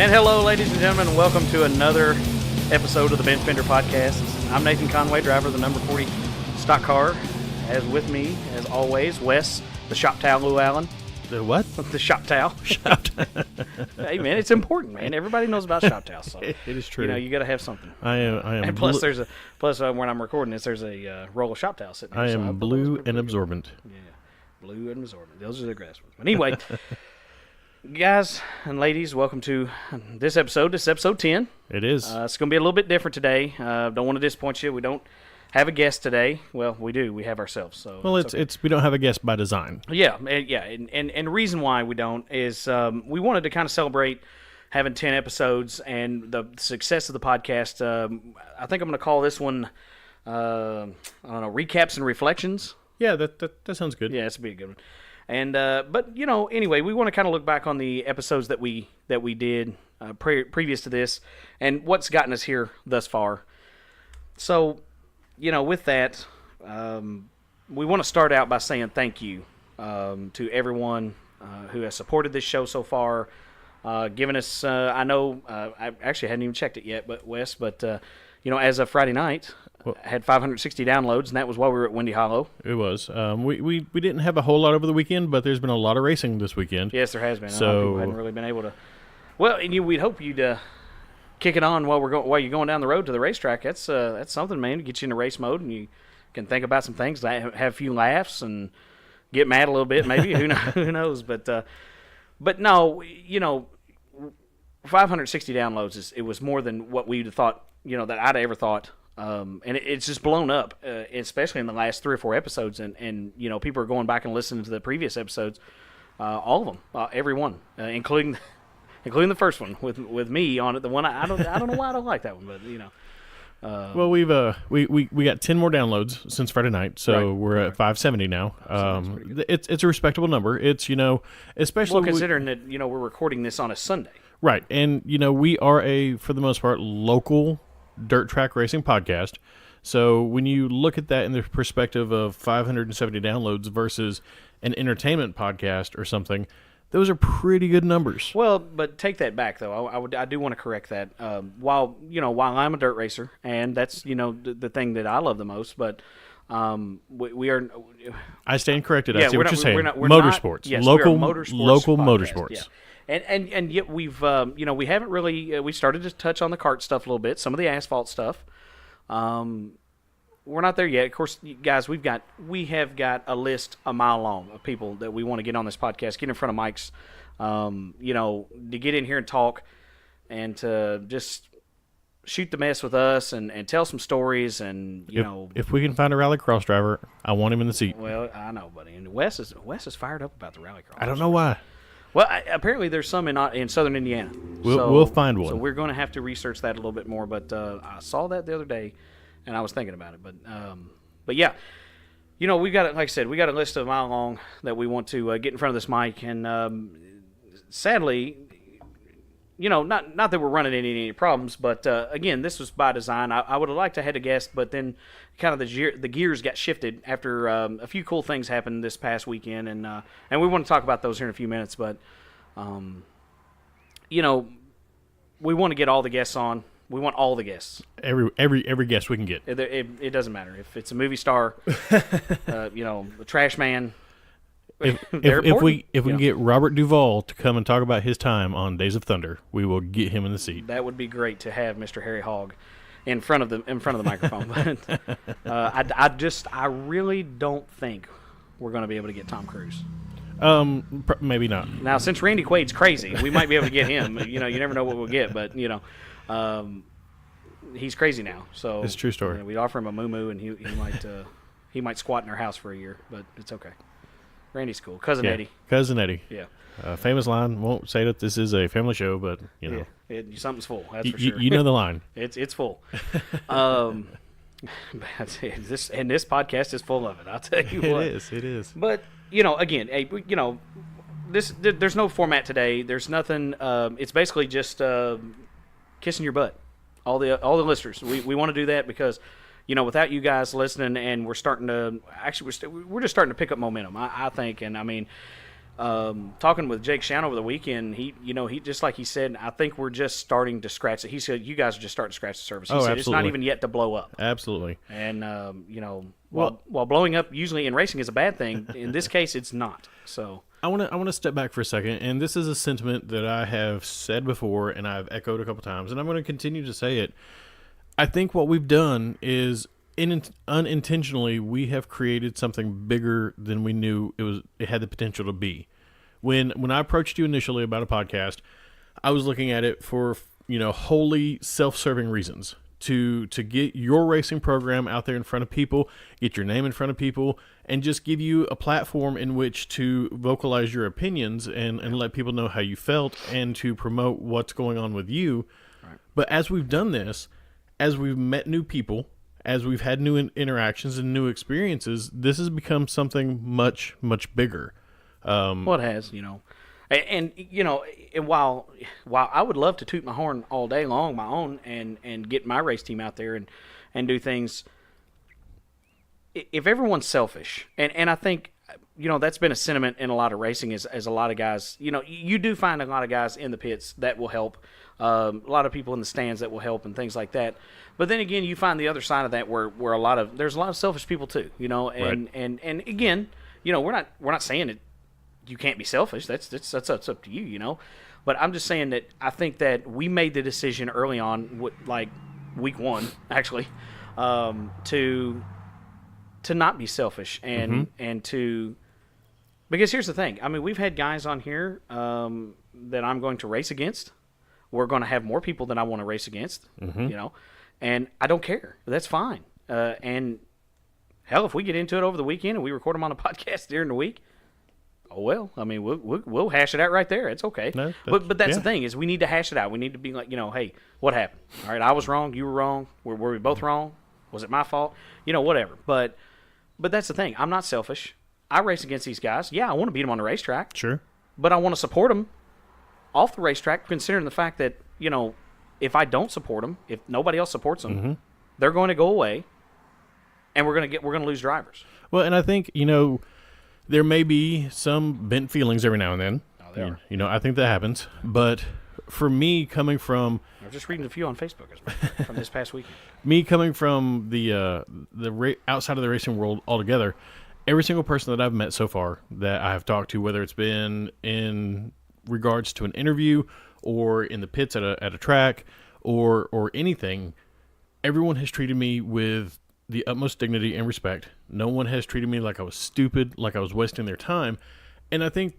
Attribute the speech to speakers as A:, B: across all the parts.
A: And hello, ladies and gentlemen, and welcome to another episode of the Bench Bender Podcast. I'm Nathan Conway, driver of the number 40 stock car. As with me, as always, Wes, the shop towel, Lou Allen.
B: The what?
A: The shop towel. Hey, man, it's important, man. Everybody knows about shop towels. So,
B: it is true.
A: You know, you got to have something.
B: I am.
A: And plus, when I'm recording this, there's a roll of shop towel sitting there.
B: I am blue and absorbent.
A: Yeah, blue and absorbent. Those are the grass ones. But anyway, guys and ladies, welcome to this episode. This is episode 10.
B: It is.
A: It's going to be a little bit different today. Don't want to disappoint you. We don't have a guest today. Well, we do. We have ourselves. So
B: well, it's we don't have a guest by design.
A: Yeah, and the reason why we don't is we wanted to kind of celebrate having 10 episodes and the success of the podcast. I think I'm going to call this one, I don't know, Recaps and Reflections.
B: Yeah, that sounds good.
A: Yeah, it's a good one. And but you know, anyway, we want to kind of look back on the episodes that we did previous to this and what's gotten us here thus far. So, you know, with that, we want to start out by saying thank you to everyone who has supported this show so far, giving us, I know, I actually hadn't even checked it yet, but Wes, you know, as of Friday night, I had 560 downloads, and that was while we were at Windy Hollow.
B: It was. We didn't have a whole lot over the weekend, but there's been a lot of racing this weekend.
A: Yes, there has been.
B: So
A: a lot of people hadn't really been able to. Well, and we'd hope you'd kick it on while you're going down the road to the racetrack. That's something, man, to get you in a race mode, and you can think about some things, have a few laughs, and get mad a little bit, maybe. Who knows? But no, you know, 560 downloads it was more than what we'd have thought. You know, that I'd ever thought. And it's just blown up, especially in the last 3 or 4 episodes. And you know, people are going back and listening to the previous episodes, all of them, every one, including the first one with me on it. The one I don't know why I don't like that one, but you know.
B: Well, we got 10 more downloads since Friday night, so
A: right.
B: We're at 570 now. It's a respectable number. It's, you know, especially
A: considering that, you know, we're recording this on a Sunday.
B: Right, and you know, we are for the most part, local dirt track racing podcast. So when you look at that in the perspective of 570 downloads versus an entertainment podcast or something, those are pretty good numbers.
A: Well, but take that back though. I do want to correct that. While I'm a dirt racer, and that's, you know, the thing that I love the most, but we are.
B: I stand corrected. I see what you're saying.
A: We're
B: motorsports,
A: yes,
B: local
A: local
B: motorsports.
A: Yeah. And yet we've you know, we haven't really we started to touch on the kart stuff a little bit, some of the asphalt stuff. We're not there yet. Of course, guys, we have got a list a mile long of people that we want to get on this podcast, get in front of mics, you know, to get in here and talk and to just shoot the mess with us and tell some stories and
B: if we can find a rallycross driver, I want him in the seat.
A: Well, I know, buddy. And Wes is fired up about the rallycross.
B: I don't know why.
A: Well, apparently there's some in southern Indiana.
B: We'll find one.
A: So we're going to have to research that a little bit more. But I saw that the other day, and I was thinking about it. But yeah, you know, we got, like I said, we got a list of a mile long that we want to get in front of this mic. And sadly, you know, not that we're running into any problems, but again, this was by design. I would have liked to have had a guest, but then kind of the gears got shifted after a few cool things happened this past weekend, and we want to talk about those here in a few minutes. But you know, we want to get all the guests on. We want all the guests.
B: Every guest we can get.
A: It doesn't matter if it's a movie star, you know, a trash man.
B: If we can get Robert Duvall to come and talk about his time on Days of Thunder, we will get him in the seat.
A: That would be great to have Mr. Harry Hogg in front of the microphone. But I really don't think we're going to be able to get Tom Cruise.
B: Maybe not.
A: Now, since Randy Quaid's crazy, we might be able to get him. You know, you never know what we'll get, but you know, he's crazy now. So
B: it's a true story.
A: You know, we'd offer him a moo-moo, and he might squat in our house for a year, but it's okay. Randy's cool. Cousin Eddie.
B: Cousin Eddie.
A: Yeah.
B: Famous line. Won't say that this is a family show, but, you know.
A: Yeah. Something's full. That's for sure.
B: You know the line.
A: It's full. This podcast is full of it. I'll tell you what.
B: It is.
A: But, you know, again, you know, there's no format today. There's nothing. It's basically just kissing your butt. All the listeners. We want to do that because, you know, without you guys listening, and we're starting to we're just starting to pick up momentum. I think, and I mean, talking with Jake Shown over the weekend, he just like he said, I think we're just starting to scratch it. He said, you guys are just starting to scratch the surface. He said,
B: absolutely.
A: it's not even yet to blow up.
B: Absolutely.
A: And, while blowing up usually in racing is a bad thing, in this case, it's not. So
B: I want to step back for a second, and this is a sentiment that I have said before and I've echoed a couple times, and I'm going to continue to say it. I think what we've done is unintentionally we have created something bigger than we knew it had the potential to be. When I approached you initially about a podcast, I was looking at it for wholly self-serving reasons to get your racing program out there in front of people, get your name in front of people, and just give you a platform in which to vocalize your opinions and let people know how you felt and to promote what's going on with you. Right. But as we've done this, as we've met new people, as we've had new interactions and new experiences, this has become something much, much bigger.
A: Well, it has, and while I would love to toot my horn all day long, my own, and get my race team out there and do things, if everyone's selfish, and I think, that's been a sentiment in a lot of racing as a lot of guys, you do find a lot of guys in the pits that will help, a lot of people in the stands that will help and things like that. But then again, you find the other side of that where there's a lot of selfish people too, and
B: Right.
A: and again, we're not saying it. You can't be selfish. That's up to you, But I'm just saying that I think that we made the decision early on, like week 1 actually, to not be selfish and to, because here's the thing. I mean, we've had guys on here that I'm going to race against. We're going to have more people than I want to race against, and I don't care. That's fine. And hell, if we get into it over the weekend and we record them on a podcast during the week, oh well. I mean, we'll hash it out right there. It's okay. No, but that's the thing is we need to hash it out. We need to be like, hey, what happened? All right, I was wrong. You were wrong. Were we both wrong? Was it my fault? Whatever. But that's the thing. I'm not selfish. I race against these guys. Yeah, I want to beat them on the racetrack.
B: Sure.
A: But I want to support them off the racetrack, considering the fact that, if I don't support them, if nobody else supports them, they're going to go away, and we're going to lose drivers.
B: Well, and I think, there may be some bent feelings every now and then.
A: Oh, there are.
B: I think that happens. But for me, coming from...
A: I was just reading a few on Facebook from this past weekend.
B: Me coming from the outside of the racing world altogether, every single person that I've met so far that I have talked to, whether it's been in regards to an interview or in the pits at a track or anything, everyone has treated me with the utmost dignity and respect. No one has treated me like I was stupid, like I was wasting their time. And I think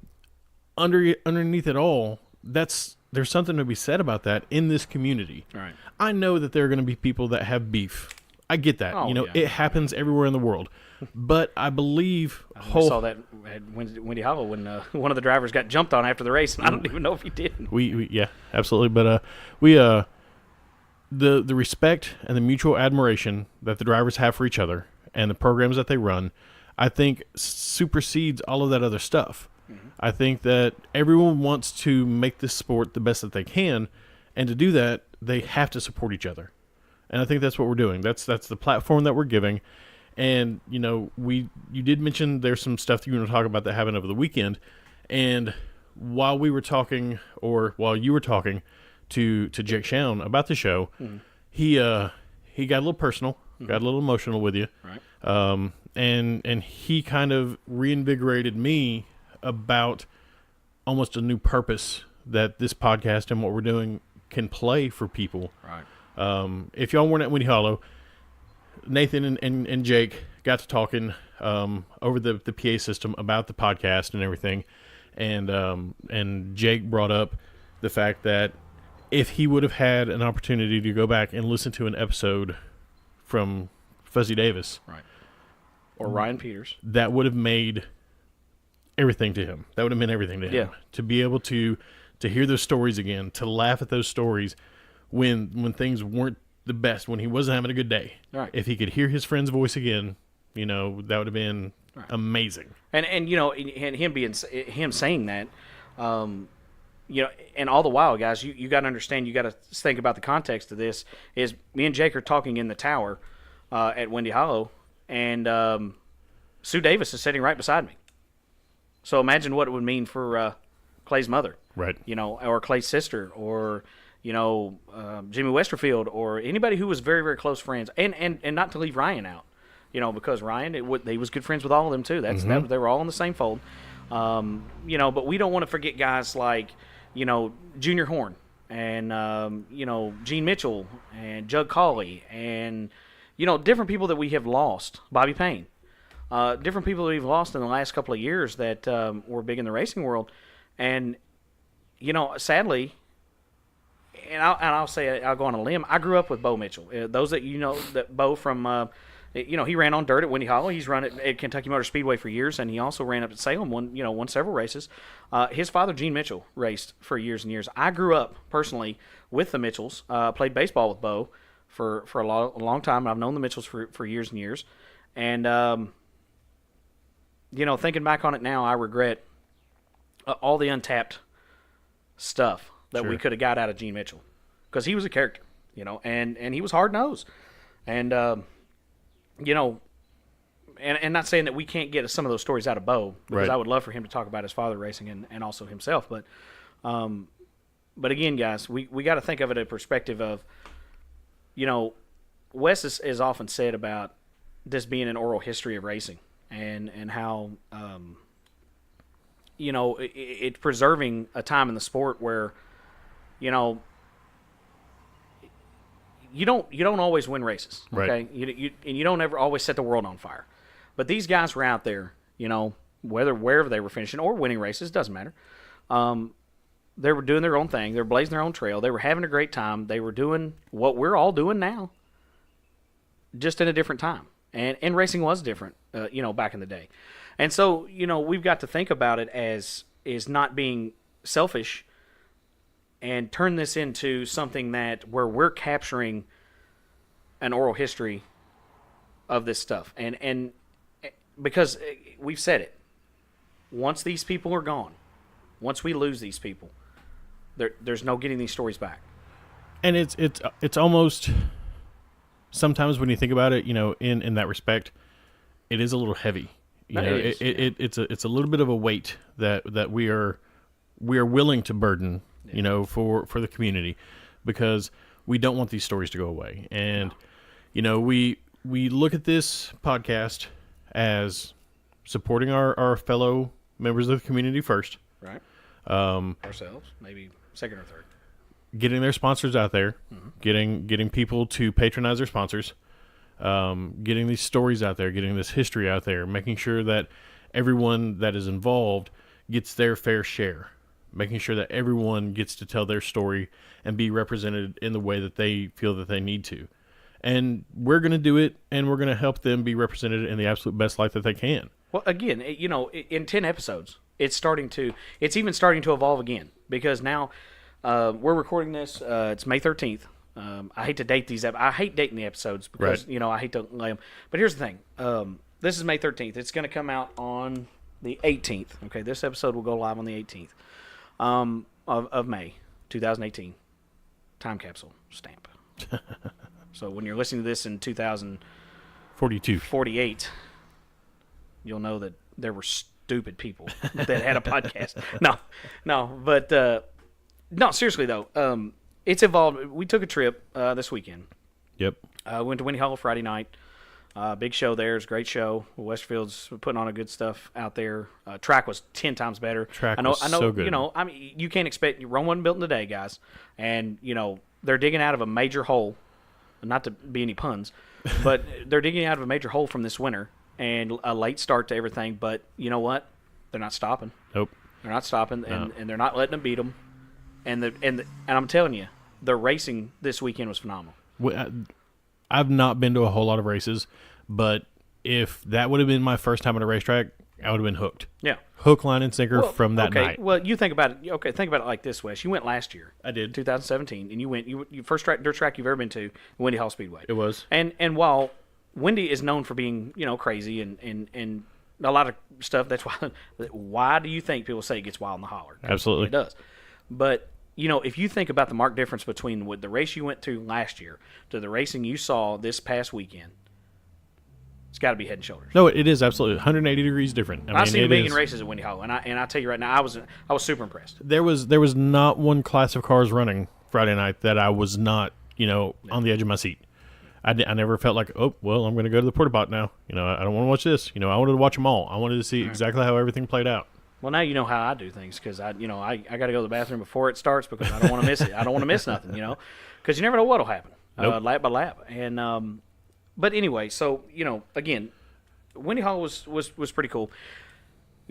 B: underneath it all, there's something to be said about that in this community.
A: Right.
B: I know that there are going to be people that have beef. I get that. It happens everywhere in the world. But I believe...
A: I saw that at Windy Hollow when one of the drivers got jumped on after the race, and I don't even know if he did.
B: Yeah, absolutely. But the respect and the mutual admiration that the drivers have for each other and the programs that they run, I think supersedes all of that other stuff. Mm-hmm. I think that everyone wants to make this sport the best that they can, and to do that, they have to support each other. And I think that's what we're doing. That's the platform that we're giving. And, you did mention there's some stuff that you want to talk about that happened over the weekend. And while you were talking to Jake Shown about the show, he got a little personal, got a little emotional with you.
A: Right.
B: And he kind of reinvigorated me about almost a new purpose that this podcast and what we're doing can play for people.
A: Right.
B: If y'all weren't at Windy Hollow, Nathan and Jake got to talking over the PA system about the podcast and everything, and Jake brought up the fact that if he would have had an opportunity to go back and listen to an episode from Fuzzy Davis,
A: right, or Ryan Peters,
B: that would have made everything to him. That would have meant everything to him.
A: Yeah.
B: To be able to hear those stories again, to laugh at those stories when things weren't the best, when he wasn't having a good day.
A: Right.
B: If he could hear his friend's voice again, that would have been amazing.
A: And and him saying that, and all the while, guys, you got to understand, you got to think about the context of this. Is me and Jake are talking in the tower at Windy Hollow, and Sue Davis is sitting right beside me. So imagine what it would mean for Clay's mother,
B: Right.
A: Or Clay's sister, or Jimmy Westerfield, or anybody who was very, very close friends, and not to leave Ryan out, because Ryan, he was good friends with all of them too. They were all in the same fold, But we don't want to forget guys like, Junior Horn and Gene Mitchell and Jug Cawley and different people that we have lost. Bobby Payne, different people that we've lost in the last couple of years that were big in the racing world, and sadly. And I'll say, I'll go on a limb. I grew up with Bo Mitchell. Those that that Bo from, he ran on dirt at Windy Hollow. He's run at Kentucky Motor Speedway for years, and he also ran up at Salem. Won several races. His father, Gene Mitchell, raced for years and years. I grew up personally with the Mitchells. Played baseball with Bo for a long time. I've known the Mitchells for years and years, and thinking back on it now, I regret all the untapped stuff that we could have got out of Gene Mitchell, because he was a character, and he was hard nosed, and and not saying that we can't get some of those stories out of Bo, because I would love for him to talk about his father racing and also himself, but again, guys, we got to think of it in a perspective of, Wes is often said about this being an oral history of racing, and how it's preserving a time in the sport where you don't always win races, okay?
B: Right.
A: You don't ever always set the world on fire. But these guys were out there, wherever they were finishing or winning races, doesn't matter. They were doing their own thing. They were blazing their own trail. They were having a great time. They were doing what we're all doing now, just in a different time. And racing was different, back in the day. And so, we've got to think about it as not being selfish, and turn this into something where we're capturing an oral history of this stuff. And because we've said it, once these people are gone, once we lose these people, there's no getting these stories back.
B: And it's almost, sometimes when you think about it, in that respect, it is a little heavy. It's a little bit of a weight that we are willing to burden, for the community, because we don't want these stories to go away. And, we look at this podcast as supporting our fellow members of the community first.
A: Right. Ourselves, maybe second or third.
B: Getting their sponsors out there, getting people to patronize their sponsors, getting these stories out there, getting this history out there, making sure that everyone that is involved gets their fair share, making sure that everyone gets to tell their story and be represented in the way that they feel that they need to. And we're going to do it, and we're going to help them be represented in the absolute best light that they can.
A: Well, again, in 10 episodes, it's even starting to evolve again, because now we're recording this. It's May 13th. I hate to date these. I hate dating the episodes because, I hate to lay them. But here's the thing. This is May 13th. It's going to come out on the 18th. Okay, this episode will go live on the 18th of May 2018. Time capsule stamp. So when you're listening to this in 2048, you'll know that there were stupid people that had a podcast. No, seriously though, it's evolved. We took a trip this weekend.
B: Yep.
A: Went to Windy Hollow Friday night. Big show there. It's a great show. Westfield's putting on a good stuff out there. Track was 10 times better.
B: I know, so good.
A: You can't expect. Rome wasn't built in a day, guys. And they're digging out of a major hole. Not to be any puns, but they're digging out of a major hole from this winter, and a late start to everything. But you know what? They're not stopping.
B: Nope.
A: They're not stopping, and they're not letting them beat them. And I'm telling you, the racing this weekend was phenomenal.
B: I've not been to a whole lot of races, but if that would have been my first time at a racetrack, I would have been hooked.
A: Yeah.
B: Hook, line, and sinker from that night.
A: Well, you think about it. Okay, think about it like this, Wes. You went last year.
B: I did.
A: 2017, and you went. You first dirt track you've ever been to, Windy Hall Speedway.
B: It was.
A: And while Windy is known for being crazy and a lot of stuff, that's why do you think people say it gets wild in the holler?
B: Absolutely,
A: it does. But if you think about the marked difference between the race you went to last year to the racing you saw this past weekend, It's got to be Head and Shoulders.
B: No, it is absolutely 180 degrees different.
A: I've seen a million races at Windy Hollow, and I tell you right now, I was super impressed.
B: There was not one class of cars running Friday night that I was not, on the edge of my seat. I never felt like, oh, well, I'm going to go to the porta pot now. I don't want to watch this. I wanted to watch them all. I wanted to see exactly how everything played out.
A: Well, now you know how I do things because I got to go to the bathroom before it starts because I don't want to miss it. I don't want to miss nothing, because you never know what'll happen lap by lap. And but anyway, so again, Windy Hollow was pretty cool.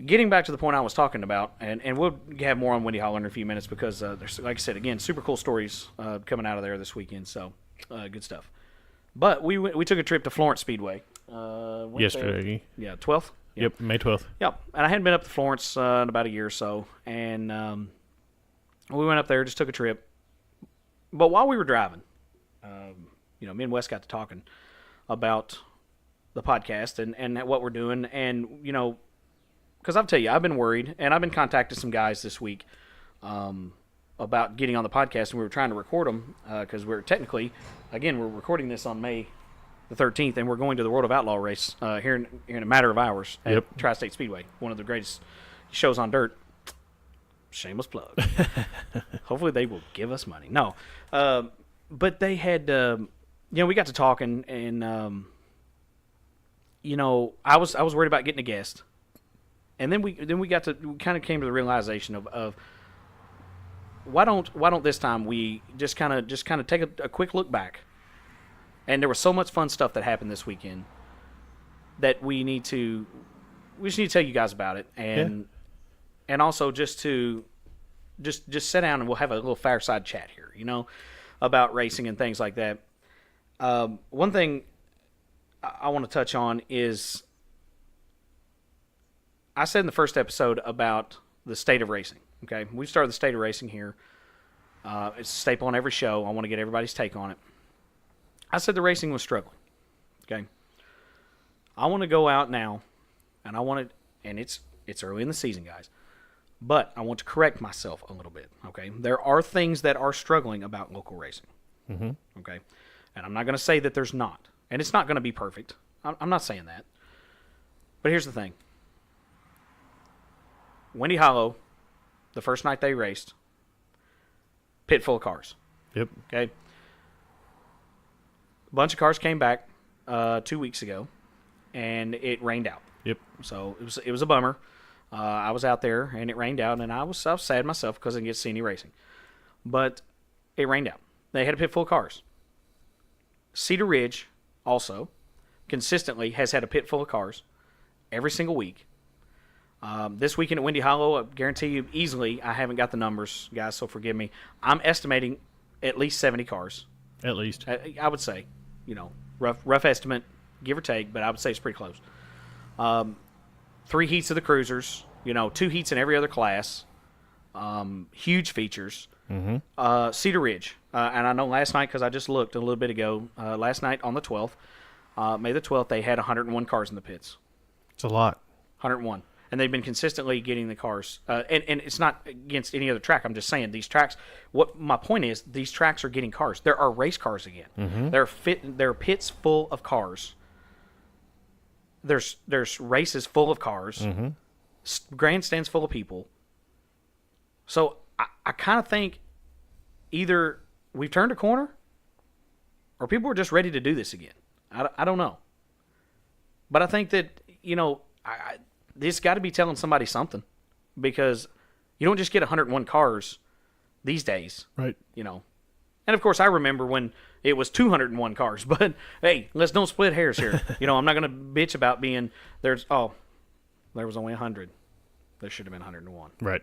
A: Getting back to the point I was talking about, and we'll have more on Windy Hollow in a few minutes because there's, like I said, again, super cool stories coming out of there this weekend. So good stuff. But we took a trip to Florence Speedway
B: yesterday.
A: Yeah, 12th.
B: Yep, May 12th.
A: Yep, and I hadn't been up to Florence in about a year or so, and we went up there, just took a trip. But while we were driving, me and Wes got to talking about the podcast and what we're doing, and because I'll tell you, I've been worried, and I've been contacting some guys this week about getting on the podcast, and we were trying to record them because we're technically, again, we're recording this on May the 13th, and we're going to the World of Outlaw race here in a matter of hours at Tri-State Speedway, one of the greatest shows on dirt. Shameless plug. Hopefully they will give us money. No, but they had, we got to talking, and I was worried about getting a guest, and then we kind of came to the realization of why don't this time we just kind of take a quick look back. And there was so much fun stuff that happened this weekend that we just need to tell you guys about it, and also just sit down and we'll have a little fireside chat here, about racing and things like that. One thing I want to touch on is I said in the first episode about the state of racing. Okay, we've started the state of racing here. It's a staple on every show. I want to get everybody's take on it. I said the racing was struggling. Okay. I want to go out now, and it's early in the season, guys, but I want to correct myself a little bit. Okay. There are things that are struggling about local racing.
B: Mm-hmm.
A: Okay. And I'm not going to say that there's not, and it's not going to be perfect. I'm not saying that. But here's the thing. Windy Hollow, the first night they raced, pit full of cars.
B: Yep.
A: Okay. A bunch of cars came back 2 weeks ago, and it rained out.
B: Yep.
A: So it was a bummer. I was out there, and it rained out, and I was sad myself because I didn't get to see any racing. But it rained out. They had a pit full of cars. Cedar Ridge also consistently has had a pit full of cars every single week. This weekend at Windy Hollow, I guarantee you easily, I haven't got the numbers, guys, so forgive me. I'm estimating at least 70 cars.
B: At least.
A: I would say, rough estimate, give or take, but I would say it's pretty close. 3 heats of the cruisers, 2 heats in every other class, huge features.
B: Mm-hmm.
A: Cedar Ridge, and I know last night, because I just looked a little bit ago, last night on the 12th, May the 12th, they had 101 cars in the pits.
B: It's a lot.
A: 101. And they've been consistently getting the cars. And it's not against any other track. I'm just saying these tracks, what my point is, these tracks are getting cars. There are race cars again.
B: Mm-hmm.
A: There are pits full of cars. There's races full of cars.
B: Mm-hmm.
A: Grandstands full of people. So I kind of think either we've turned a corner or people are just ready to do this again. I don't know. But I think that, this got to be telling somebody something, because you don't just get 101 cars these days.
B: Right.
A: And of course I remember when it was 201 cars, but hey, let's don't split hairs here. I'm not going to bitch about being there was only 100. There should have been 101.
B: Right.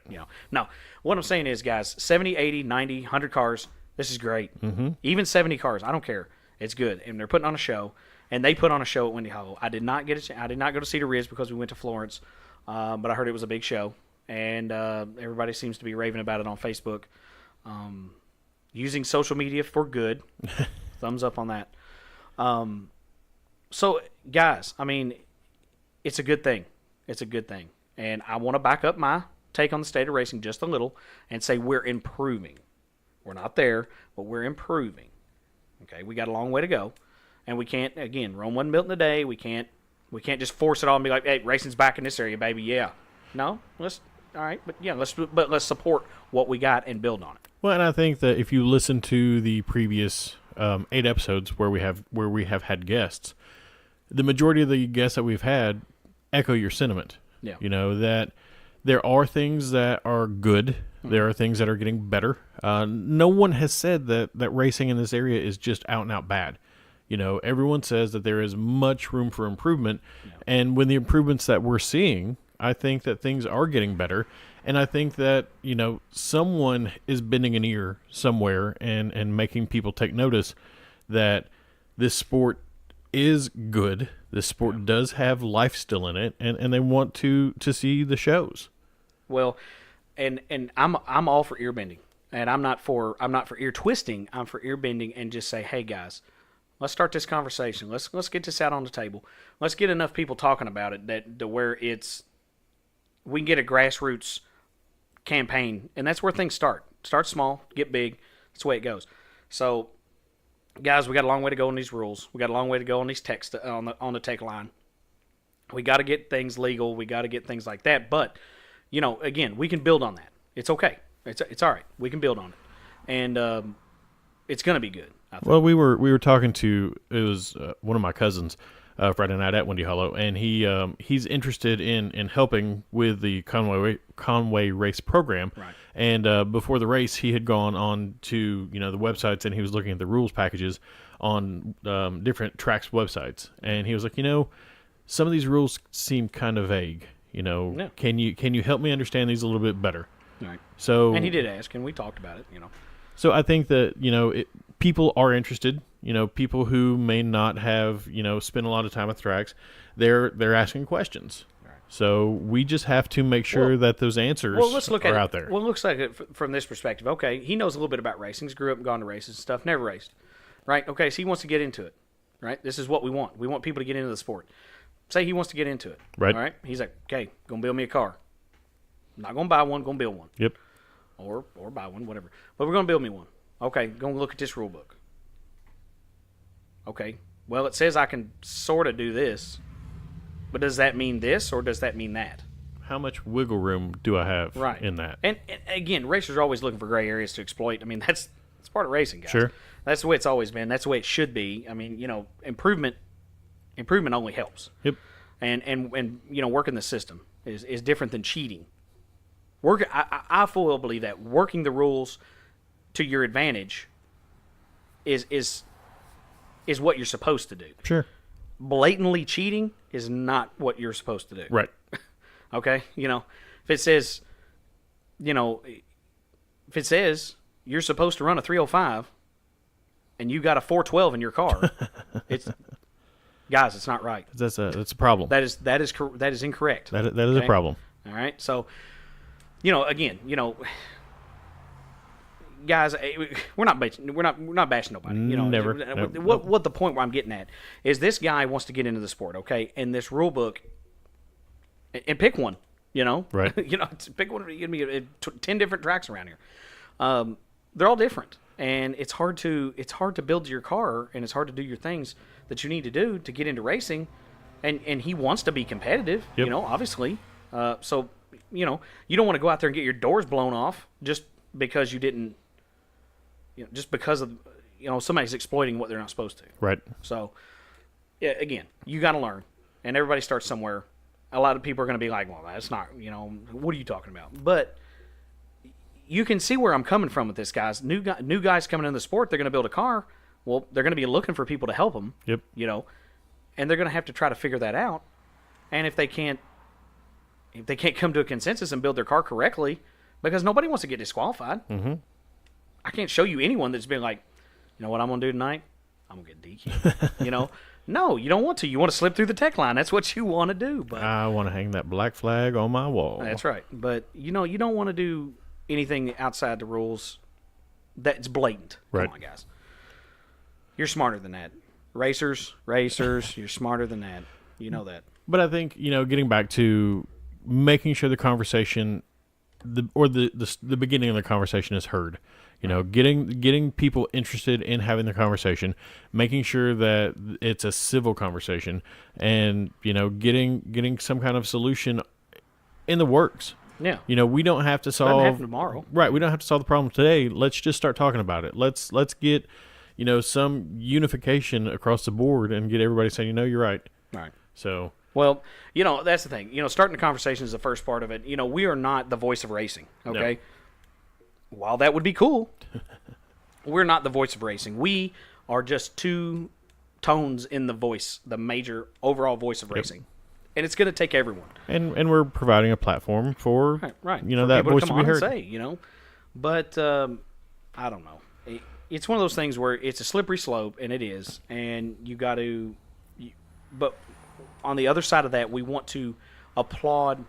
A: No, what I'm saying is, guys, 70, 80, 90, 100 cars, this is great.
B: Mm-hmm.
A: Even 70 cars, I don't care. It's good. And they're putting on a show. And they put on a show at Windy Hollow. I did not go to Cedar Ridge because we went to Florence, but I heard it was a big show, and everybody seems to be raving about it on Facebook. Using social media for good. Thumbs up on that. So, guys, it's a good thing. It's a good thing. And I want to back up my take on the state of racing just a little and say we're improving. We're not there, but we're improving. Okay, we got a long way to go. And we can't, again, Rome wasn't built in a day. We can't We can't just force it all and be like, hey, racing's back in this area, baby. Yeah. No, all right, but yeah, let's support what we got and build on it.
B: Well, and I think that if you listen to the previous 8 episodes where we have had guests, the majority of the guests that we've had echo your sentiment.
A: Yeah.
B: That there are things that are good. There are things that are getting better. No one has said that racing in this area is just out and out bad. Everyone says that there is much room for improvement. Yeah. And when the improvements that we're seeing, I think that things are getting better. And I think that, someone is bending an ear somewhere and making people take notice that this sport is good. This sport does have life still in it, and they want to see the shows.
A: Well, and I'm all for ear bending. And I'm not for ear twisting. I'm for ear bending and just say, hey guys, let's start this conversation. Let's get this out on the table. Let's get enough people talking about it that to where we can get a grassroots campaign, and that's where things start. Start small, get big. That's the way it goes. So, guys, we got a long way to go on these rules. We got a long way to go on these text on the take line. We got to get things legal. We got to get things like that. But again, we can build on that. It's okay. It's all right. We can build on it, and it's going to be good. I think.
B: Well, we were talking to one of my cousins Friday night at Windy Hollow, and he's interested in helping with the Conway race program.
A: Right.
B: And before the race, he had gone on to the websites, and he was looking at the rules packages on different tracks websites, and he was like, some of these rules seem kind of vague.
A: Yeah.
B: Can you help me understand these a little bit better?
A: Right.
B: So,
A: and he did ask, and we talked about it.
B: So I think that people are interested. People who may not have spent a lot of time with tracks, they're asking questions.
A: Right.
B: So we just have to make sure that those answers are out there.
A: Well, it looks like it from this perspective. Okay, he knows a little bit about racing. He's grew up and gone to races and stuff. Never raced, right? Okay, so he wants to get into it, right? This is what we want. We want people to get into the sport. Say he wants to get into it,
B: right?
A: All right. He's like, okay, gonna build me a car. I'm not gonna buy one. Gonna build one.
B: Yep.
A: Or buy one, whatever. But we're gonna build me one. Okay, gonna look at this rule book. Okay, well, it says I can sort of do this, but does that mean this or does that mean that?
B: How much wiggle room do I have in that?
A: And again, racers are always looking for gray areas to exploit. I mean, that's part of racing, guys.
B: Sure.
A: That's the way it's always been. That's the way it should be. I mean, improvement only helps.
B: Yep.
A: And working the system is different than cheating. I fully believe that working the rules to your advantage is what you're supposed to do.
B: Sure.
A: Blatantly cheating is not what you're supposed to do.
B: Right.
A: Okay? If it says you're supposed to run a 305 and you got a 412 in your car, it's not right.
B: That's a problem.
A: That is incorrect.
B: That is a problem.
A: All right? So, again, guys, we're not bashing nobody.
B: Never.
A: What the point where I'm getting at is this guy wants to get into the sport, okay? And this rule book, and pick one,
B: right?
A: Pick one. Give me 10 different tracks around here. They're all different, and it's hard to build your car, and it's hard to do your things that you need to do to get into racing. And he wants to be competitive,
B: yep.
A: Obviously. So you don't want to go out there and get your doors blown off just because you didn't. Just because of somebody's exploiting what they're not supposed to.
B: Right.
A: So, yeah, again, you got to learn, and everybody starts somewhere. A lot of people are going to be like, "Well, that's not what are you talking about?" But you can see where I'm coming from with this, guys. New guys coming in the sport, they're going to build a car. Well, they're going to be looking for people to help them.
B: Yep.
A: And they're going to have to try to figure that out. And if they can't come to a consensus and build their car correctly, because nobody wants to get disqualified.
B: Mm-hmm.
A: I can't show you anyone that's been like, you know what I'm going to do tonight? I'm going to get DQ. No, you don't want to. You want to slip through the tech line. That's what you want to do. But
B: I want to hang that black flag on my wall.
A: That's right. But, you don't want to do anything outside the rules that's blatant.
B: Right.
A: Come on, guys. You're smarter than that. Racers, you're smarter than that. You know that.
B: But I think, getting back to making sure the conversation the beginning of the conversation is heard. You know, getting people interested in having the conversation, making sure that it's a civil conversation, and you know, getting some kind of solution in the works.
A: Yeah.
B: You know, we don't have to solve.
A: Doesn't happen tomorrow.
B: Right. We don't have to solve the problem today. Let's just start talking about it. Let's get, you know, some unification across the board and get everybody saying, you know, you're right.
A: Right.
B: So.
A: Well, you know, that's the thing. You know, starting the conversation is the first part of it. You know, we are not the voice of racing, okay? No. While that would be cool, we're not the voice of racing. We are just two tones in the voice, the major overall voice of racing. And it's going to take everyone.
B: And we're providing a platform for,
A: right.
B: You know,
A: for
B: that voice
A: to
B: be heard.
A: And say, you know, but I don't know. It's one of those things where it's a slippery slope, and it is, and you got to. But on the other side of that, we want to applaud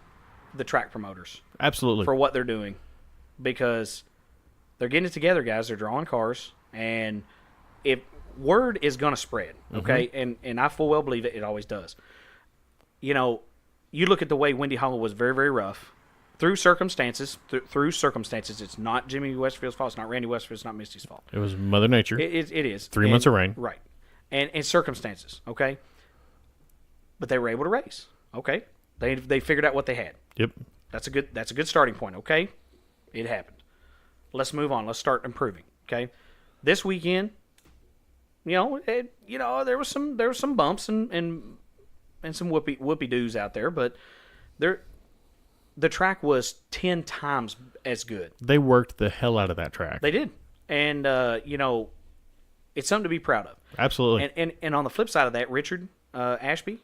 A: the track promoters.
B: Absolutely.
A: For what they're doing, because they're getting it together, guys. They're drawing cars, and if word is going to spread, okay, and I full well believe it always does. You know, you look at the way Windy Hollow was very, very rough through circumstances. Through circumstances, it's not Jimmy Westfield's fault. It's not Randy Westfield's. It's not Misty's fault.
B: It was Mother Nature.
A: It is
B: 3 months of rain.
A: Right, and circumstances. Okay, but they were able to race. Okay, they figured out what they had.
B: Yep.
A: That's a good starting point. Okay, it happened. Let's move on. Let's start improving. Okay, this weekend, you know, there was some bumps and some whoopie doos out there, but the track was 10 times as good.
B: They worked the hell out of that track.
A: They did, and you know, it's something to be proud of.
B: Absolutely.
A: And on the flip side of that, Richard Ashby,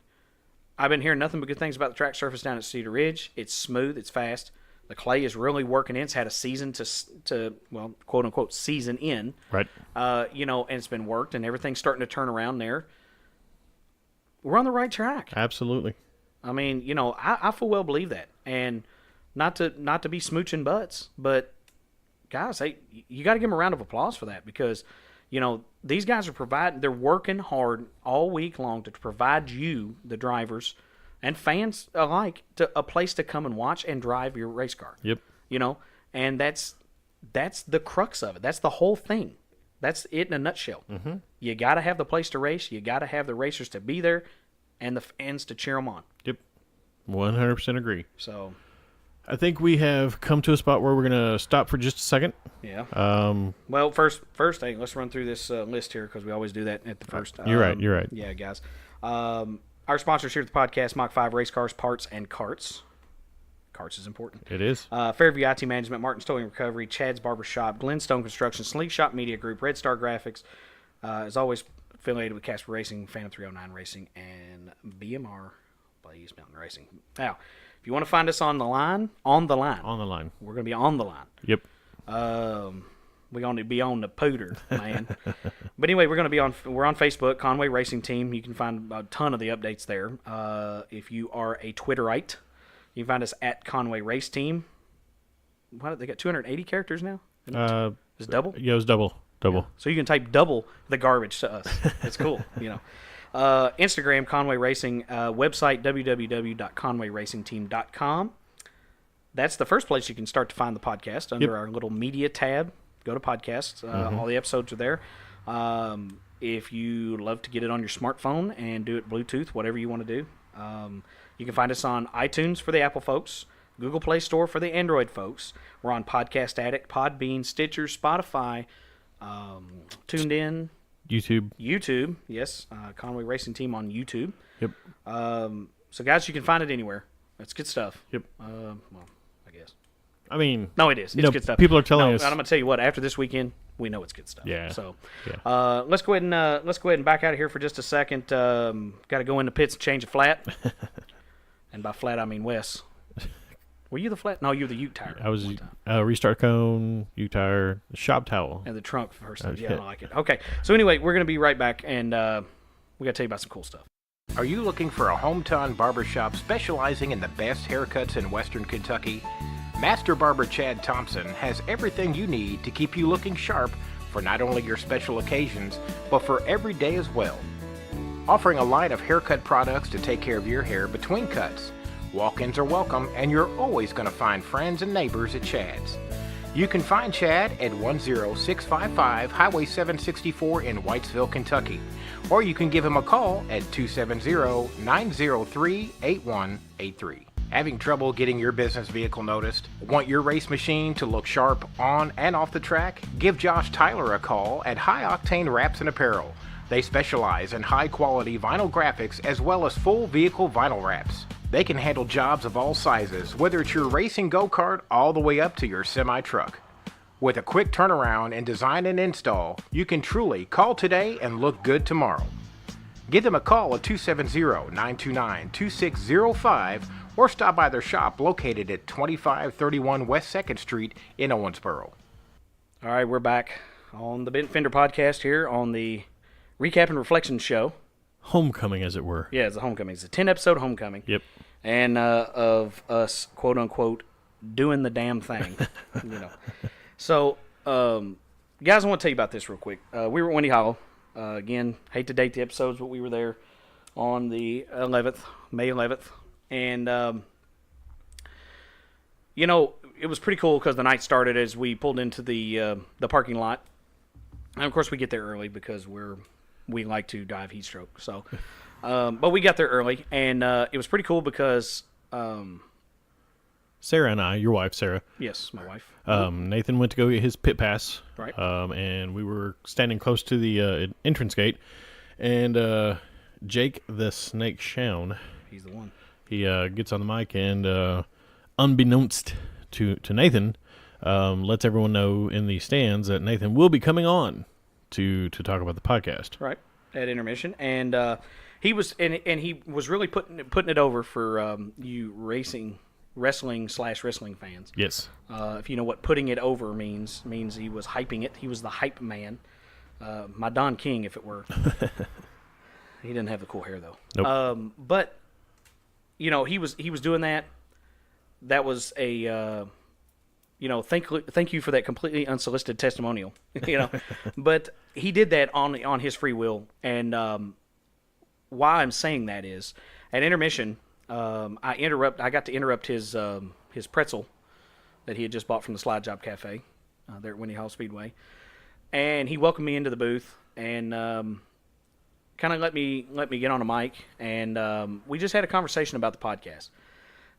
A: I've been hearing nothing but good things about the track surface down at Cedar Ridge. It's smooth, it's fast. The clay is really working in. It's had a season to well, quote unquote, season in.
B: Right.
A: You know, and it's been worked, and everything's starting to turn around there. We're on the right track.
B: Absolutely.
A: I mean, you know, I full well believe that, and not to be smooching butts, but guys, hey, you got to give them a round of applause for that, because, you know, these guys are they're working hard all week long to provide you, the drivers, and fans alike, a place to come and watch and drive your race car.
B: Yep.
A: You know, and that's the crux of it. That's the whole thing. That's it in a nutshell. Mm-hmm. You got to have the place to race. You got to have the racers to be there, and the fans to cheer them on.
B: Yep, 100% agree.
A: So,
B: I think we have come to a spot where we're going to stop for just a second.
A: Yeah. Well, first thing, let's run through this list here, because we always do that at the first.
B: You're right.
A: Yeah, guys. Our sponsors here at the podcast: Mach 5 Race Cars, Parts, and Carts. Carts is important.
B: It is.
A: Fairview IT Management, Martin's Towing Recovery, Chad's Barber Shop, Glenstone Construction, Slingshot Media Group, Red Star Graphics, as always affiliated with Casper Racing, Phantom 309 Racing, and BMR Blaze Mountain Racing. Now, if you want to find us on the line, we're going to be on the line.
B: Yep.
A: We're going to be on the pooter, man. But anyway, we're on Facebook, Conway Racing Team. You can find a ton of the updates there. If you are a Twitterite, you can find us at Conway Race Team. What, they got 280 characters now? Is double?
B: Yeah, it was double.
A: Yeah. So you can type double the garbage to us. It's cool, you know. Instagram, Conway Racing. Website, www.conwayracingteam.com. That's the first place you can start to find the podcast, under our little media tab. Go to podcasts. All the episodes are there. If you love to get it on your smartphone and do it Bluetooth, whatever you want to do, you can find us on iTunes for the Apple folks, Google Play Store for the Android folks. We're on Podcast Addict, Podbean, Stitcher, Spotify, Tuned In, YouTube. Yes, Conway Racing Team on YouTube.
B: Yep.
A: So guys, you can find it anywhere. That's good stuff.
B: Yep.
A: Well, I guess.
B: I mean,
A: no, it is. It's good stuff.
B: People are telling us.
A: And I'm gonna tell you what. After this weekend, we know it's good stuff.
B: Yeah.
A: So,
B: yeah.
A: Let's go ahead and back out of here for just a second. Got to go in the pits and change a flat. And by flat, I mean Wes. Were you the flat? No, you were the Ute tire.
B: I was restart cone, Ute tire, shop towel,
A: and the trunk first. Yeah, I like it. Okay. So anyway, we're gonna be right back, and we got to tell you about some cool stuff.
C: Are you looking for a hometown barbershop specializing in the best haircuts in Western Kentucky? Master Barber Chad Thompson has everything you need to keep you looking sharp for not only your special occasions, but for every day as well. Offering a line of haircut products to take care of your hair between cuts, Walk-ins are welcome, and you're always going to find friends and neighbors at Chad's. You can find Chad at 10655 Highway 764 in Whitesville, Kentucky, or you can give him a call at 270-903-8183. Having trouble getting your business vehicle noticed? Want your race machine to look sharp on and off the track? Give Josh Tyler a call at High Octane Wraps and Apparel. They specialize in high-quality vinyl graphics as well as full vehicle vinyl wraps. They can handle jobs of all sizes, whether it's your racing go-kart all the way up to your semi-truck. With a quick turnaround and design and install, you can truly call today and look good tomorrow. Give them a call at 270-929-2605 or stop by their shop located at 2531 West 2nd Street in Owensboro.
A: All right, we're back on the Bent Fender podcast here on the Recap and Reflection show.
B: Homecoming, as it were.
A: Yeah, it's a homecoming. It's a 10-episode homecoming.
B: Yep.
A: And of us, quote-unquote, doing the damn thing. So, guys, I want to tell you about this real quick. We were at Windy Hollow. Again, hate to date the episodes, but we were there on the 11th, May 11th. And, it was pretty cool because the night started as we pulled into the parking lot. And, of course, we get there early because we like to dive heat stroke. So, but we got there early, and it was pretty cool because
B: Sarah and I, your wife, Sarah.
A: Yes, my wife.
B: Nathan went to go get his pit pass.
A: Right.
B: And we were standing close to the entrance gate, and Jake the Snake Shown.
A: He's the one.
B: He gets on the mic and, unbeknownst to Nathan, lets everyone know in the stands that Nathan will be coming on to talk about the podcast.
A: Right, at intermission. And he was really putting it over for you wrestling fans.
B: Yes.
A: If you know what putting it over means he was hyping it. He was the hype man. My Don King, if it were. He didn't have the cool hair, though.
B: Nope.
A: But he was doing that. That was a thank you for that completely unsolicited testimonial. But he did that on his free will. And why I'm saying that is at intermission, I got to interrupt his pretzel that he had just bought from the Slide Job Cafe there at Windy Hall Speedway, and he welcomed me into the booth and kind of let me get on a mic, and we just had a conversation about the podcast.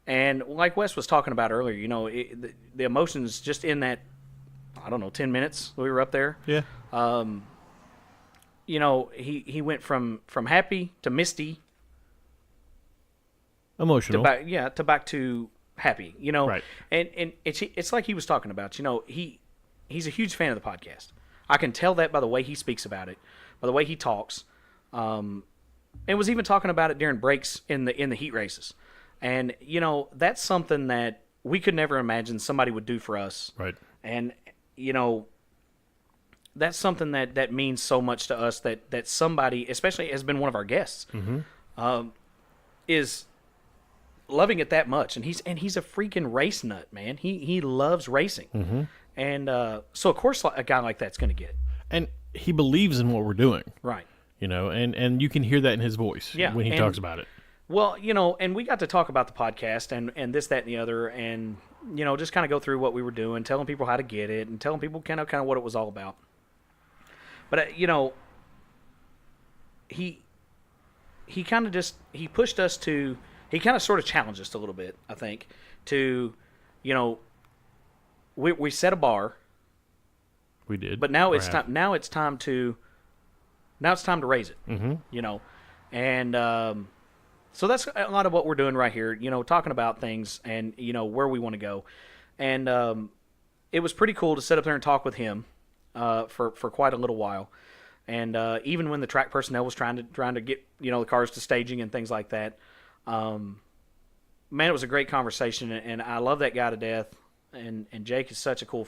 A: And like Wes was talking about earlier, the emotions just in that, 10 minutes we were up there.
B: Yeah.
A: He went from happy to misty.
B: Emotional.
A: To back to happy.
B: Right.
A: And it's like he was talking about. He's a huge fan of the podcast. I can tell that by the way he speaks about it, by the way he talks. And was even talking about it during breaks in the heat races. And, that's something that we could never imagine somebody would do for us.
B: Right.
A: And, that's something that means so much to us that somebody, especially has been one of our guests, is loving it that much. And he's a freaking race nut, man. He loves racing. Mm-hmm. And so, of course, a guy like that's going to get it.
B: And he believes in what we're doing.
A: Right.
B: And you can hear that in his voice when he talks about it.
A: Well, and we got to talk about the podcast and this, that, and the other, and, just kind of go through what we were doing, telling people how to get it, and telling people kind of what it was all about. But, he kind of he pushed us to, he kind of sort of challenged us a little bit, I think, to, we set a bar.
B: We did. But
A: now it's time to raise it, and, so that's a lot of what we're doing right here, talking about things and, where we want to go. And it was pretty cool to sit up there and talk with him for quite a little while. And even when the track personnel was trying to get, the cars to staging and things like that, man, it was a great conversation. And I love that guy to death. And Jake is such a cool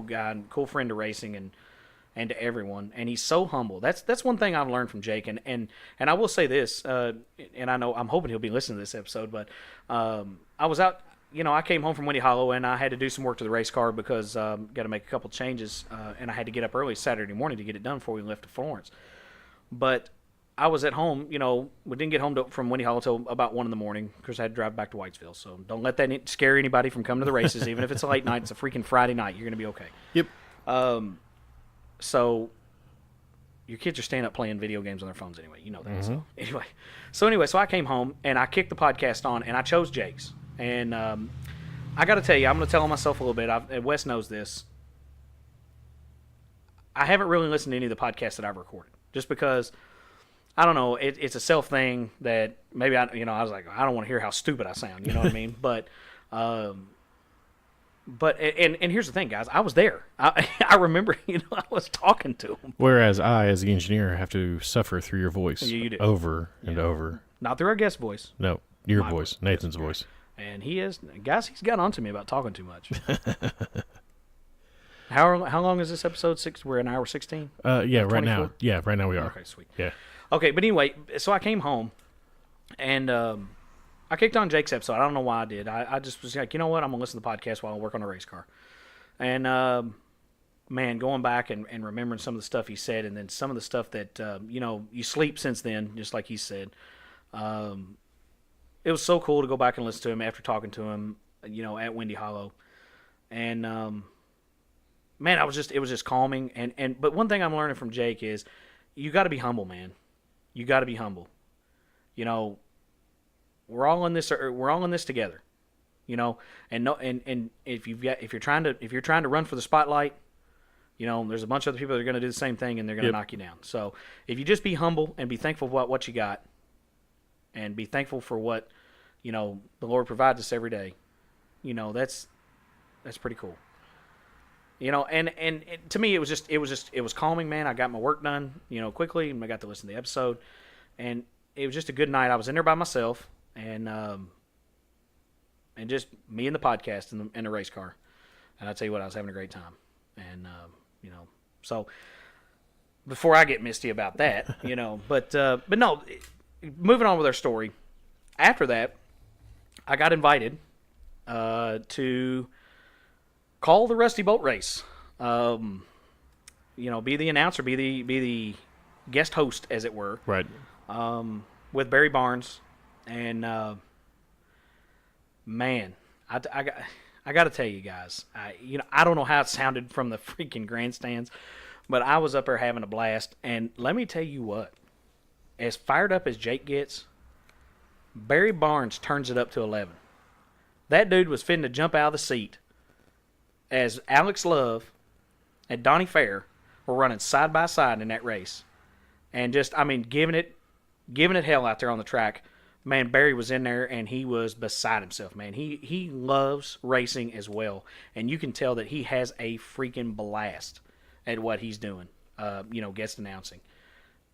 A: guy and cool friend to racing and to everyone, and he's so humble. That's one thing I've learned from Jake, and I will say this, and I'm hoping he'll be listening to this episode, but I was out, I came home from Windy Hollow, and I had to do some work to the race car because got to make a couple changes, and I had to get up early Saturday morning to get it done before we left to Florence. But I was at home. We didn't get home from Windy Hollow till about 1 in the morning because I had to drive back to Whitesville. So don't let that scare anybody from coming to the races. Even if it's a late night, it's a freaking Friday night. You're gonna be okay.
B: Yep.
A: So your kids are staying up playing video games on their phones anyway. You know that. So anyway, so I came home and I kicked the podcast on and I chose Jake's. And I got to tell you, I'm going to tell on myself a little bit. And Wes knows this. I haven't really listened to any of the podcasts that I've recorded, just because I don't know. It's a self thing that maybe I was like, I don't want to hear how stupid I sound. You know what I mean? But here's the thing, guys. I was there. I remember, I was talking to him.
B: Whereas I, as the engineer, have to suffer through your voice
A: you do.
B: over and over.
A: Not through our guest voice.
B: No, your
A: My
B: voice, Nathan's voice.
A: And he's got on to me about talking too much. How long is this episode? We're an hour 16?
B: Yeah, right now. Yeah, right now we are.
A: Okay, sweet.
B: Yeah.
A: Okay, but anyway, so I came home, and I kicked on Jake's episode. I don't know why I did. I just was like, you know what? I'm going to listen to the podcast while I work on a race car. And, man, going back and remembering some of the stuff he said, and then some of the stuff that, you sleep since then, just like he said. It was so cool to go back and listen to him after talking to him, at Windy Hollow. And, man, it was just calming. But one thing I'm learning from Jake is you got to be humble, man. You got to be humble. We're all in this together. And if you're trying to run for the spotlight, there's a bunch of other people that are going to do the same thing, and they're going to knock you down. So if you just be humble and be thankful for what you got, and be thankful for what the Lord provides us every day, that's pretty cool. And to me, it was calming, man. I got my work done, quickly, and I got to listen to the episode, and it was just a good night. I was in there by myself, and just me and the podcast and the race car, and I tell you what, I was having a great time, and so before I get misty about that, but no, moving on with our story. After that, I got invited to call the Rusty Bolt race. Be the announcer, be the guest host, as it were.
B: Right.
A: With Barry Barnes, and man, I got to tell you guys, I don't know how it sounded from the freaking grandstands, but I was up there having a blast. And let me tell you what, as fired up as Jake gets, Barry Barnes turns it up to 11. That dude was fitting to jump out of the seat as Alex Love and Donnie Fair were running side by side in that race, and just, giving it hell out there on the track. Man, Barry was in there, and he was beside himself, man. He loves racing as well, and you can tell that he has a freaking blast at what he's doing, guest announcing.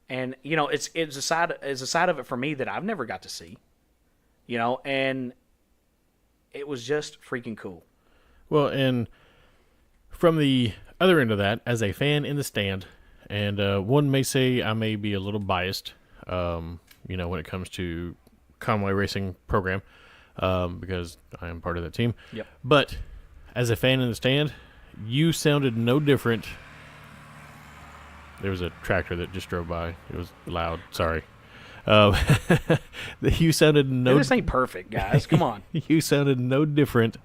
A: And, it's a side of it for me that I've never got to see, and it was just freaking cool.
B: Well, and from the other end of that, as a fan in the stand, and one may say I may be a little biased, when it comes to Conway Racing program, because I am part of that team.
A: Yep.
B: But as a fan in the stand, you sounded no different. There was a tractor that just drove by. It was loud. Sorry. You sounded no.
A: This ain't perfect, guys. Come on.
B: You sounded no different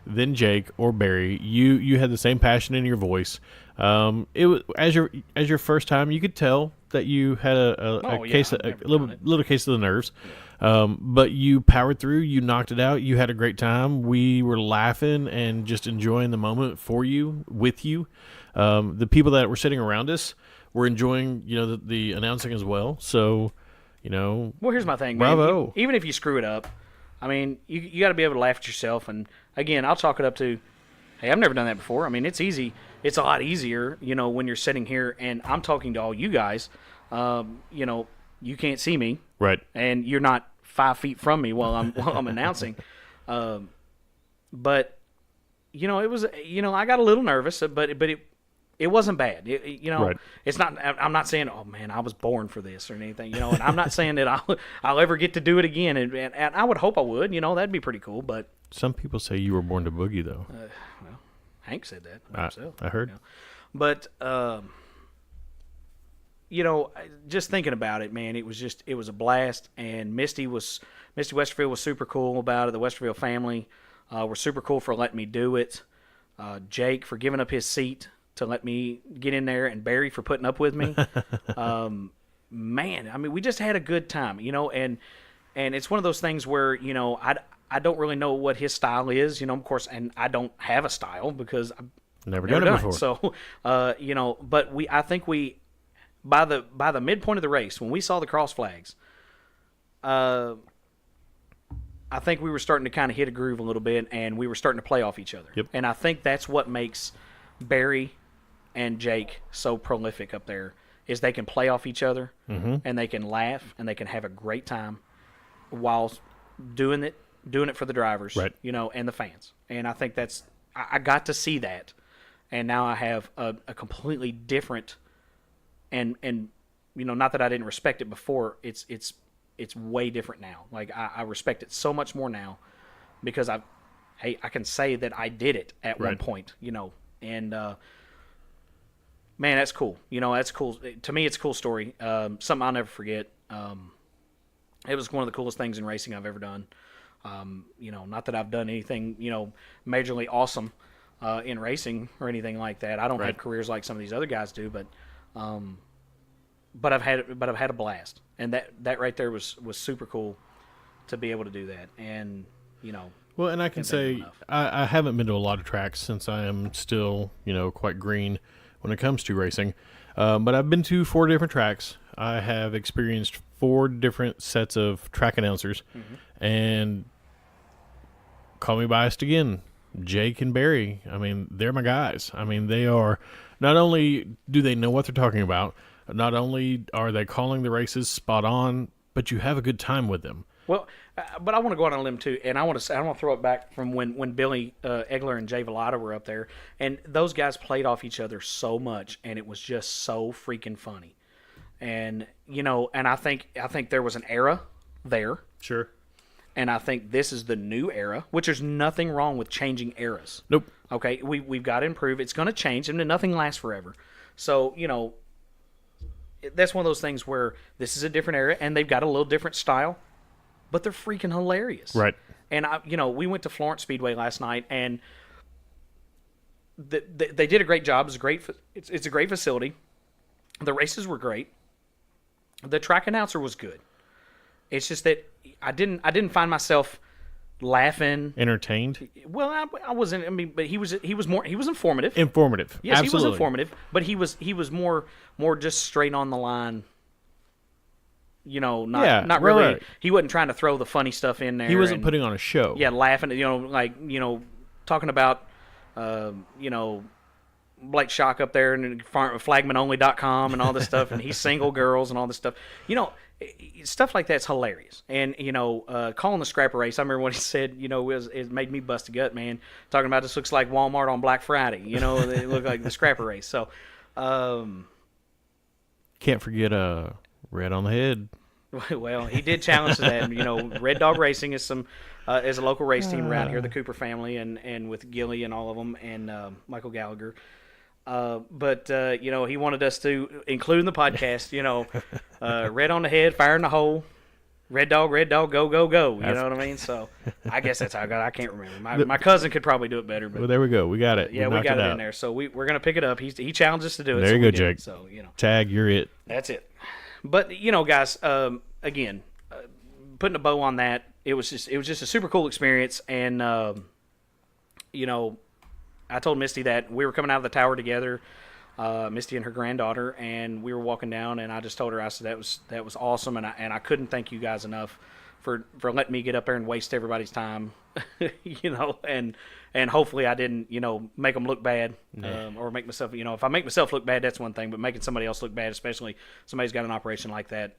B: than Jake or Barry. You had the same passion in your voice. It was as your first time. You could tell that you had a little case of the nerves. But you powered through. You knocked it out. You had a great time. We were laughing and just enjoying the moment for you, with you. The people that were sitting around us were enjoying, the announcing as well. So,
A: Well, here's my thing, man.
B: Bravo.
A: Even if you screw it up, you got to be able to laugh at yourself. And again, I'll chalk it up to, hey, I've never done that before. It's easy. It's a lot easier, when you're sitting here and I'm talking to all you guys. You can't see me,
B: right? And
A: you're not 5 feet from me while I'm announcing. But it was, I got a little nervous, but it wasn't bad.
B: Right.
A: It's not. I'm not saying, oh man, I was born for this or anything. And I'm not saying that I'll ever get to do it again. And I would hope I would. That'd be pretty cool. But
B: some people say you were born to boogie, though.
A: Well, Hank said that himself.
B: I heard.
A: But just thinking about it, man, it was a blast. And Misty Westerfield was super cool about it. The Westerfield family were super cool for letting me do it. Jake for giving up his seat to let me get in there, and Barry for putting up with me. Man, I mean, we just had a good time, and it's one of those things where, I don't really know what his style is, of course, and I don't have a style because I've
B: never done it before.
A: So, but I think by the midpoint of the race, when we saw the cross flags, I think we were starting to kind of hit a groove a little bit, and we were starting to play off each other.
B: Yep.
A: And I think that's what makes Barry and Jake so prolific up there, is they can play off each other, and they can laugh, and they can have a great time while doing it for the drivers,
B: right.
A: And the fans. And I think I got to see that, and now I have a completely different, and not that I didn't respect it before, it's way different now. Like, I respect it so much more now because I can say that I did it at one point, and man, that's cool. That's cool. To me, it's a cool story. Something I'll never forget. It was one of the coolest things in racing I've ever done. Not that I've done anything, majorly awesome in racing or anything like that. I don't have careers like some of these other guys do, but I've had a blast, and that right there was super cool to be able to do that. And
B: well, and I can say I haven't been to a lot of tracks since I am still quite green when it comes to racing, but I've been to 4 different tracks. I have experienced 4 different sets of track announcers, and call me biased again, Jake and Barry. I mean, they're my guys. I mean, they are. Not only do they know what they're talking about, not only are they calling the races spot on, but you have a good time with them.
A: Well, but I want to go out on a limb too, and I want to throw it back from when Billy Egler and Jay Velada were up there, and those guys played off each other so much, and it was just so freaking funny. And and I think there was an era there.
B: Sure.
A: And I think this is the new era, which there's nothing wrong with changing eras.
B: Nope.
A: Okay, we've got to improve. It's going to change, and nothing lasts forever. So that's one of those things where this is a different era, and they've got a little different style, but they're freaking hilarious.
B: Right.
A: And we went to Florence Speedway last night, and they did a great job. It's a great facility. The races were great. The track announcer was good. It's just that I didn't find myself laughing,
B: entertained.
A: Well, I wasn't. I mean, but he was informative.
B: Informative.
A: Yes,
B: absolutely.
A: He was informative, but he was more just straight on the line. Not really.
B: Right.
A: He wasn't trying to throw the funny stuff in there.
B: He wasn't putting on a show.
A: Yeah, laughing. Talking about Blake Shock up there and flagmanonly.com and all this stuff, and he's single girls and all this stuff. Stuff like that's hilarious. And calling the scrapper race, I remember what he said. It made me bust a gut, man. Talking about this looks like Walmart on Black Friday. It looked like the scrapper race. So,
B: can't forget Red on the Head.
A: Well, he did challenge that. Red Dog Racing is is a local race team around here, the Cooper family, and with Gilly and all of them, and Michael Gallagher. But he wanted us to include in the podcast, Red on the Head, Fire in the Hole, Red Dog, go, go, go. You know what I mean? So I guess that's how I got it. I can't remember. My cousin could probably do it better. But,
B: well, there we go. We got it.
A: Yeah, we got it in there. So we're going to pick it up. He challenged us to do it.
B: There you go, Jake.
A: So,
B: Tag, you're it.
A: That's it. But, guys, again, putting a bow on that, it was just a super cool experience. And, I told Misty that we were coming out of the tower together, Misty and her granddaughter, and we were walking down, and I just told her, I said, that was awesome, and I couldn't thank you guys enough for letting me get up there and waste everybody's time, and hopefully I didn't, make them look bad, or make myself, if I make myself look bad, that's one thing, but making somebody else look bad, especially somebody's got an operation like that,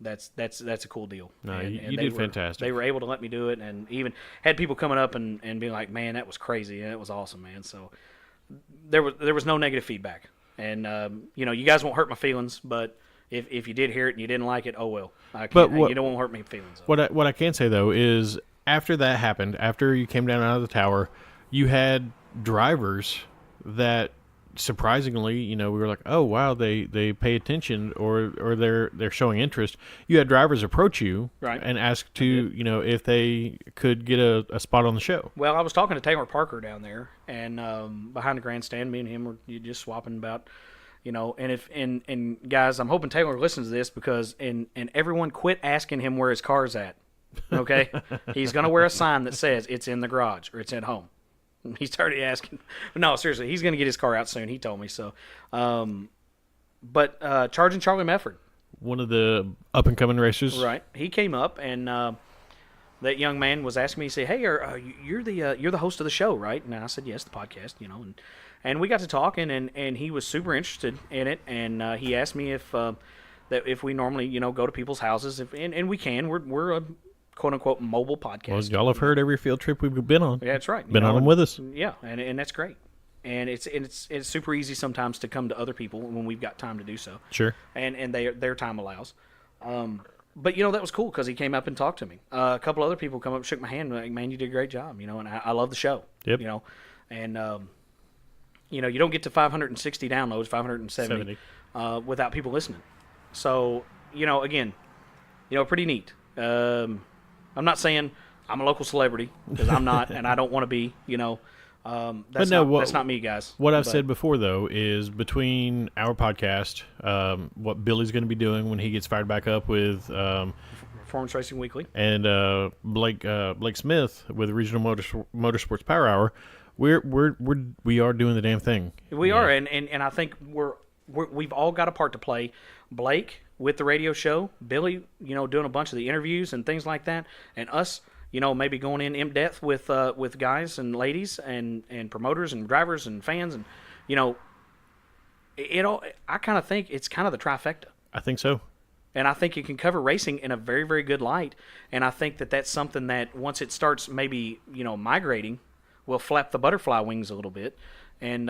A: that's a cool deal.
B: No, you did fantastic.
A: They were able to let me do it, and even had people coming up and being like, "Man, that was crazy, and it was awesome, man." So there was no negative feedback, and you guys won't hurt my feelings, but if you did hear it and you didn't like it, oh well. You don't want to hurt my feelings. So.
B: What I can say though is after that happened, after you came down out of the tower, you had drivers that surprisingly, you know, we were like, oh wow, they pay attention or they're showing interest. You had drivers approach you
A: Right.
B: and ask to, you know, if they could get a spot on the show.
A: Well, I was talking to Taylor Parker down there, and behind the grandstand, me and him were just swapping about, you know. And if and guys, I'm hoping Taylor listens to this because and everyone quit asking him where his car's at. Okay, he's gonna wear a sign that says it's in the garage or it's at home. He started asking. No, seriously, he's gonna get his car out soon. He told me so. But Charging Charlie Mefford,
B: One of the up and coming racers,
A: right? He came up and that young man was asking me. He said, "Hey, you're the host of the show, right?" And I said, "Yes, the podcast." You know, and we got to talking, and he was super interested in it, and he asked me if that if we normally go to people's houses, and we can. We're a quote unquote mobile podcast.
B: Well, y'all have heard every field trip we've been on.
A: Yeah, that's right.
B: Been on them with us.
A: Yeah, and that's great. And it's super easy sometimes to come to other people when we've got time to do so.
B: Sure.
A: And their time allows. But that was cool because he came up and talked to me. A couple other people come up, shook my hand, like, "Man, you did a great job," and I love the show.
B: Yep.
A: And you don't get to 560 downloads, 570, without people listening. So again, pretty neat. I'm not saying I'm a local celebrity because I'm not, and I don't want to be. That's not me, guys.
B: What I've said before, though, is between our podcast, what Billy's going to be doing when he gets fired back up with
A: Performance Racing Weekly,
B: and Blake Smith with Regional Motorsports Power Hour, we are doing the damn thing.
A: We are, and I think we've all got a part to play. Blake with the radio show, Billy, doing a bunch of the interviews and things like that, and us. Maybe going in depth with guys and ladies and promoters and drivers and fans and, it all. I kind of think it's kind of the trifecta.
B: I think so.
A: And I think you can cover racing in a very, very good light. And I think that's something that once it starts maybe migrating, will flap the butterfly wings a little bit, and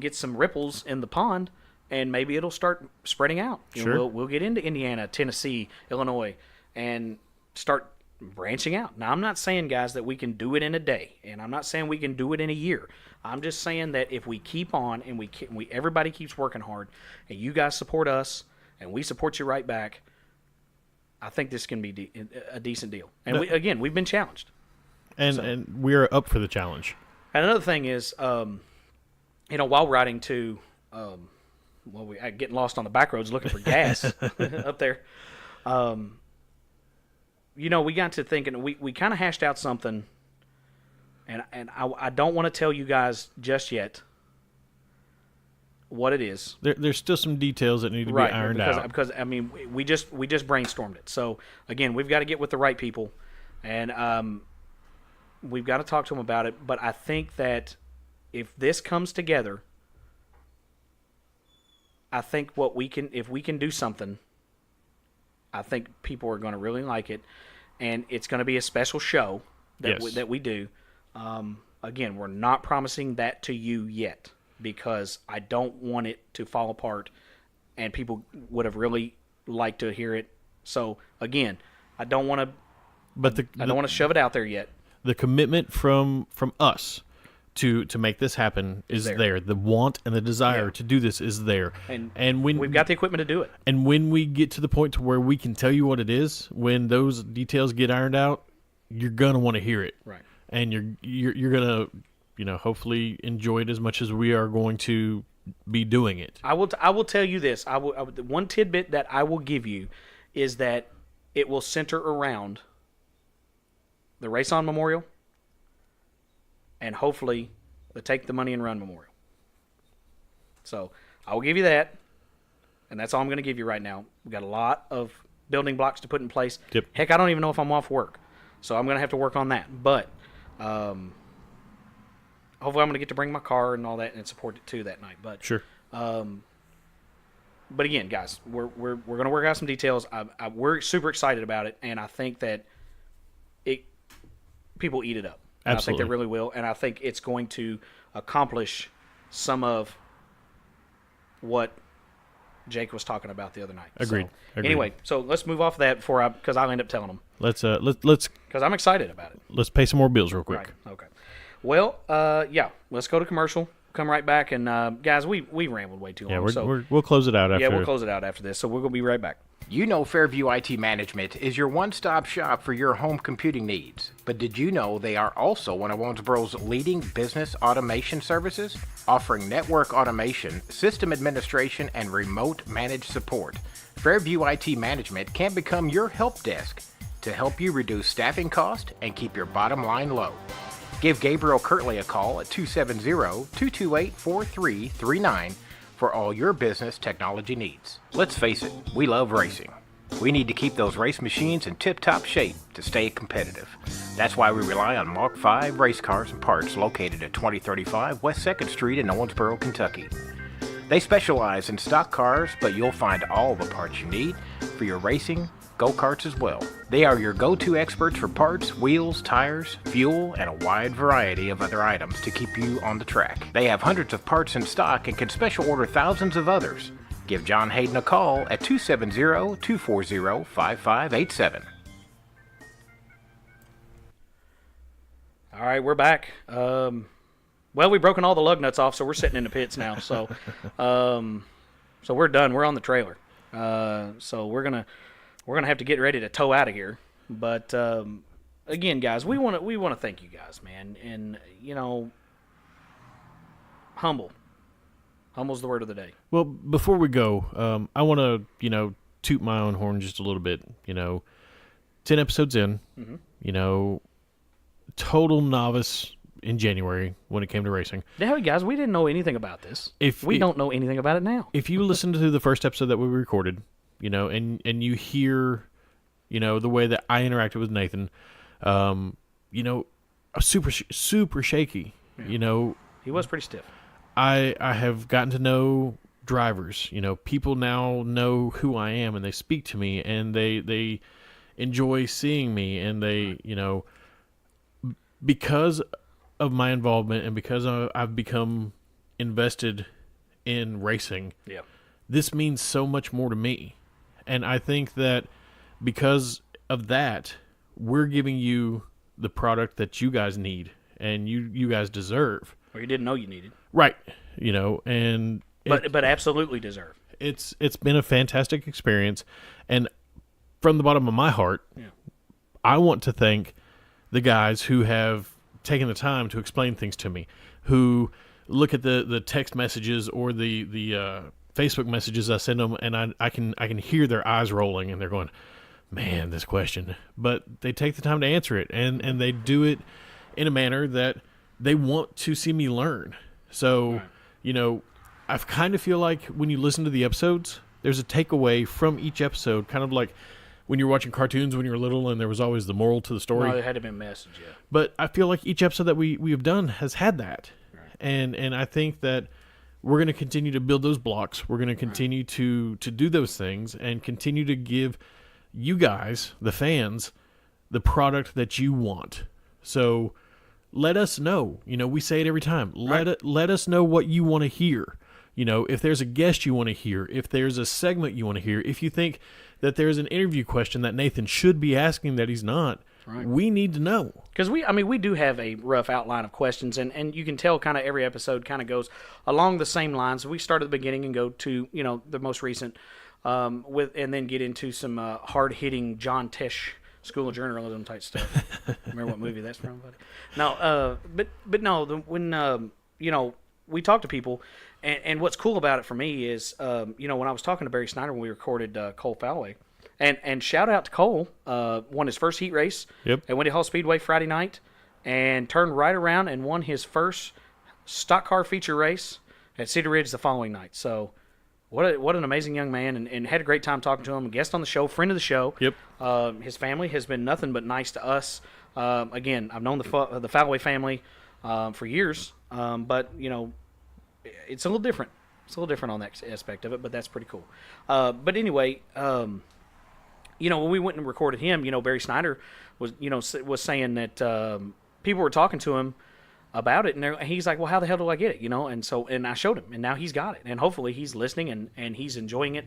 A: get some ripples in the pond, and maybe it'll start spreading out.
B: Sure.
A: We'll get into Indiana, Tennessee, Illinois, and start branching out. Now, I'm not saying, guys, that we can do it in a day, and I'm not saying we can do it in a year. I'm just saying that if we keep on and we everybody keeps working hard, and you guys support us, and we support you right back, I think this can be a decent deal. And we've been challenged,
B: and we're up for the challenge.
A: And another thing is, while riding to, getting lost on the back roads looking for gas up there. We got to thinking, we kind of hashed out something, and I don't want to tell you guys just yet what it is.
B: There's still some details that need to be ironed out.
A: Because we just brainstormed it. So again, we've got to get with the right people, and we've got to talk to them about it. But I think that if this comes together, I think if we can do something, I think people are going to really like it, and it's going to be a special show that we do. Again, we're not promising that to you yet because I don't want it to fall apart, and people would have really liked to hear it. So again, I don't want to. But I don't want to shove it out there yet.
B: The commitment from us to make this happen is there. The want and the desire to do this is there. And when
A: we've got the equipment to do it.
B: And when we get to the point to where we can tell you what it is, when those details get ironed out, you're gonna want to hear it.
A: Right.
B: And you're gonna hopefully enjoy it as much as we are going to be doing it.
A: I will tell you this. The one tidbit that I will give you is that it will center around the Race On Memorial, and hopefully the Take the Money and Run Memorial. So I will give you that, and that's all I'm going to give you right now. We've got a lot of building blocks to put in place.
B: Yep.
A: Heck, I don't even know if I'm off work, so I'm going to have to work on that. But hopefully I'm going to get to bring my car and all that and support it too that night. But
B: sure.
A: But again, guys, we're going to work out some details. We're super excited about it, and I think that people eat it up.
B: Absolutely.
A: I think they really will, and I think it's going to accomplish some of what Jake was talking about the other night.
B: Agreed.
A: Anyway, so let's move off that because I'll end up telling them.
B: Let's
A: because I'm excited about it.
B: Let's pay some more bills real quick.
A: Right. Okay. Well, let's go to commercial. come right back. And, guys, we rambled way too long.
B: We'll close it out after.
A: Yeah, we'll close it out after this. So we're going to be right back.
C: You know Fairview IT Management is your one-stop shop for your home computing needs. But did you know they are also one of Owensboro's leading business automation services, offering network automation, system administration, and remote managed support? Fairview IT Management can become your help desk to help you reduce staffing costs and keep your bottom line low. Give Gabriel Kirtley a call at 270-228-4339 for all your business technology needs. Let's face it, we love racing. We need to keep those race machines in tip-top shape to stay competitive. That's why we rely on Mark V race cars and parts located at 2035 West 2nd Street in Owensboro, Kentucky. They specialize in stock cars, but you'll find all the parts you need for your racing go-karts as well. They are your go-to experts for parts, wheels, tires, fuel, and a wide variety of other items to keep you on the track. They have hundreds of parts in stock and can special order thousands of others. Give John Hayden a call at 270-240-5587.
A: All right, we're back. Well, we've broken all the lug nuts off, so we're sitting in the pits now. So we're done. We're on the trailer. So we're gonna have to get ready to tow out of here. But again, guys, we want to thank you guys, man. And humble's the word of the day.
B: Well, before we go, I want to toot my own horn just a little bit. 10 episodes in, total novice in January when it came to racing.
A: Yeah, guys, we didn't know anything about this. We don't know anything about it now.
B: If you listen to the first episode that we recorded, and you hear, the way that I interacted with Nathan, super shaky.
A: Yeah. He was pretty stiff.
B: I have gotten to know drivers. People now know who I am, and they speak to me, and they enjoy seeing me, and they, because of my involvement and because I've become invested in racing, this means so much more to me. And I think that because of that, we're giving you the product that you guys need and you guys deserve.
A: Or you didn't know you needed.
B: Right. And
A: but absolutely deserve.
B: It's been a fantastic experience, and from the bottom of my heart, I want to thank the guys who have taken the time to explain things to me, who look at the text messages or the Facebook messages I send them, and I can hear their eyes rolling, and they're going, man, this question. But they take the time to answer it, and they do it in a manner that they want to see me learn. So, I kind of feel like when you listen to the episodes, there's a takeaway from each episode, kind of like when you're watching cartoons when you were little and there was always the moral to the story.
A: No, there had to be a message, yeah.
B: But I feel like each episode that we have done has had that. Right. And I think that we're going to continue to build those blocks. We're going to continue to do those things and continue to give you guys, the fans, the product that you want. So let us know. We say it every time. Let us know what you want to hear. If there's a guest you want to hear, if there's a segment you want to hear, if you think that there's an interview question that Nathan should be asking that he's not, we need to know.
A: Because we do have a rough outline of questions, and you can tell kind of every episode kind of goes along the same lines. We start at the beginning and go to, the most recent, and then get into some hard-hitting John Tesh School of Journalism type stuff. Remember what movie that's from, buddy? No, but no, when we talk to people, and what's cool about it for me is, when I was talking to Barry Snyder when we recorded Cole Falloway, and shout out to Cole, won his first heat race at Windy Hall Speedway Friday night, and turned right around and won his first stock car feature race at Cedar Ridge the following night. So what an amazing young man, and had a great time talking to him. A guest on the show, friend of the show. His family has been nothing but nice to us. Again, I've known the Falloway family for years, but it's a little different. It's a little different on that aspect of it, but that's pretty cool. But anyway, when we went and recorded him, Barry Snyder was saying that people were talking to him about it, and he's like, well, how the hell do I get it? And I showed him, and now he's got it, and hopefully he's listening and he's enjoying it,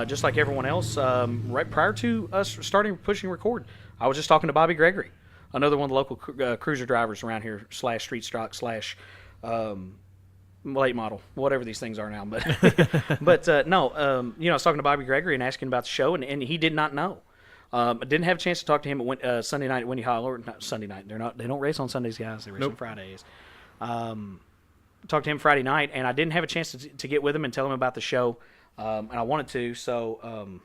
A: just like everyone else. Right prior to us starting pushing record, I was just talking to Bobby Gregory, another one of the local cruiser drivers around here / street stock / late model, whatever these things are now. But no, I was talking to Bobby Gregory and asking about the show, and he did not know. I didn't have a chance to talk to him at Sunday night at Windy Hollow. Or not Sunday night. They don't race on Sundays, guys. They race on Fridays. Talked to him Friday night, and I didn't have a chance to get with him and tell him about the show, and I wanted to. So,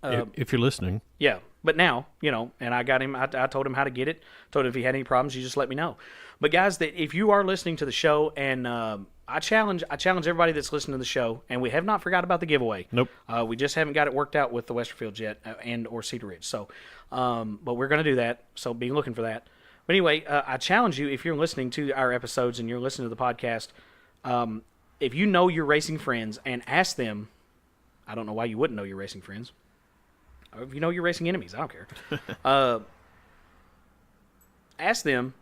B: if you're listening,
A: yeah. But now, and I got him. I told him how to get it. Told him if he had any problems, you just let me know. But guys, that if you are listening to the show, and I challenge everybody that's listening to the show, and we have not forgot about the giveaway.
B: Nope.
A: We just haven't got it worked out with the Westerfield yet and or Cedar Ridge. So, but we're going to do that. So be looking for that. But anyway, I challenge you, if you're listening to our episodes and you're listening to the podcast, if you know your racing friends, and ask them, I don't know why you wouldn't know your racing friends. Or if you know your racing enemies, I don't care. Ask them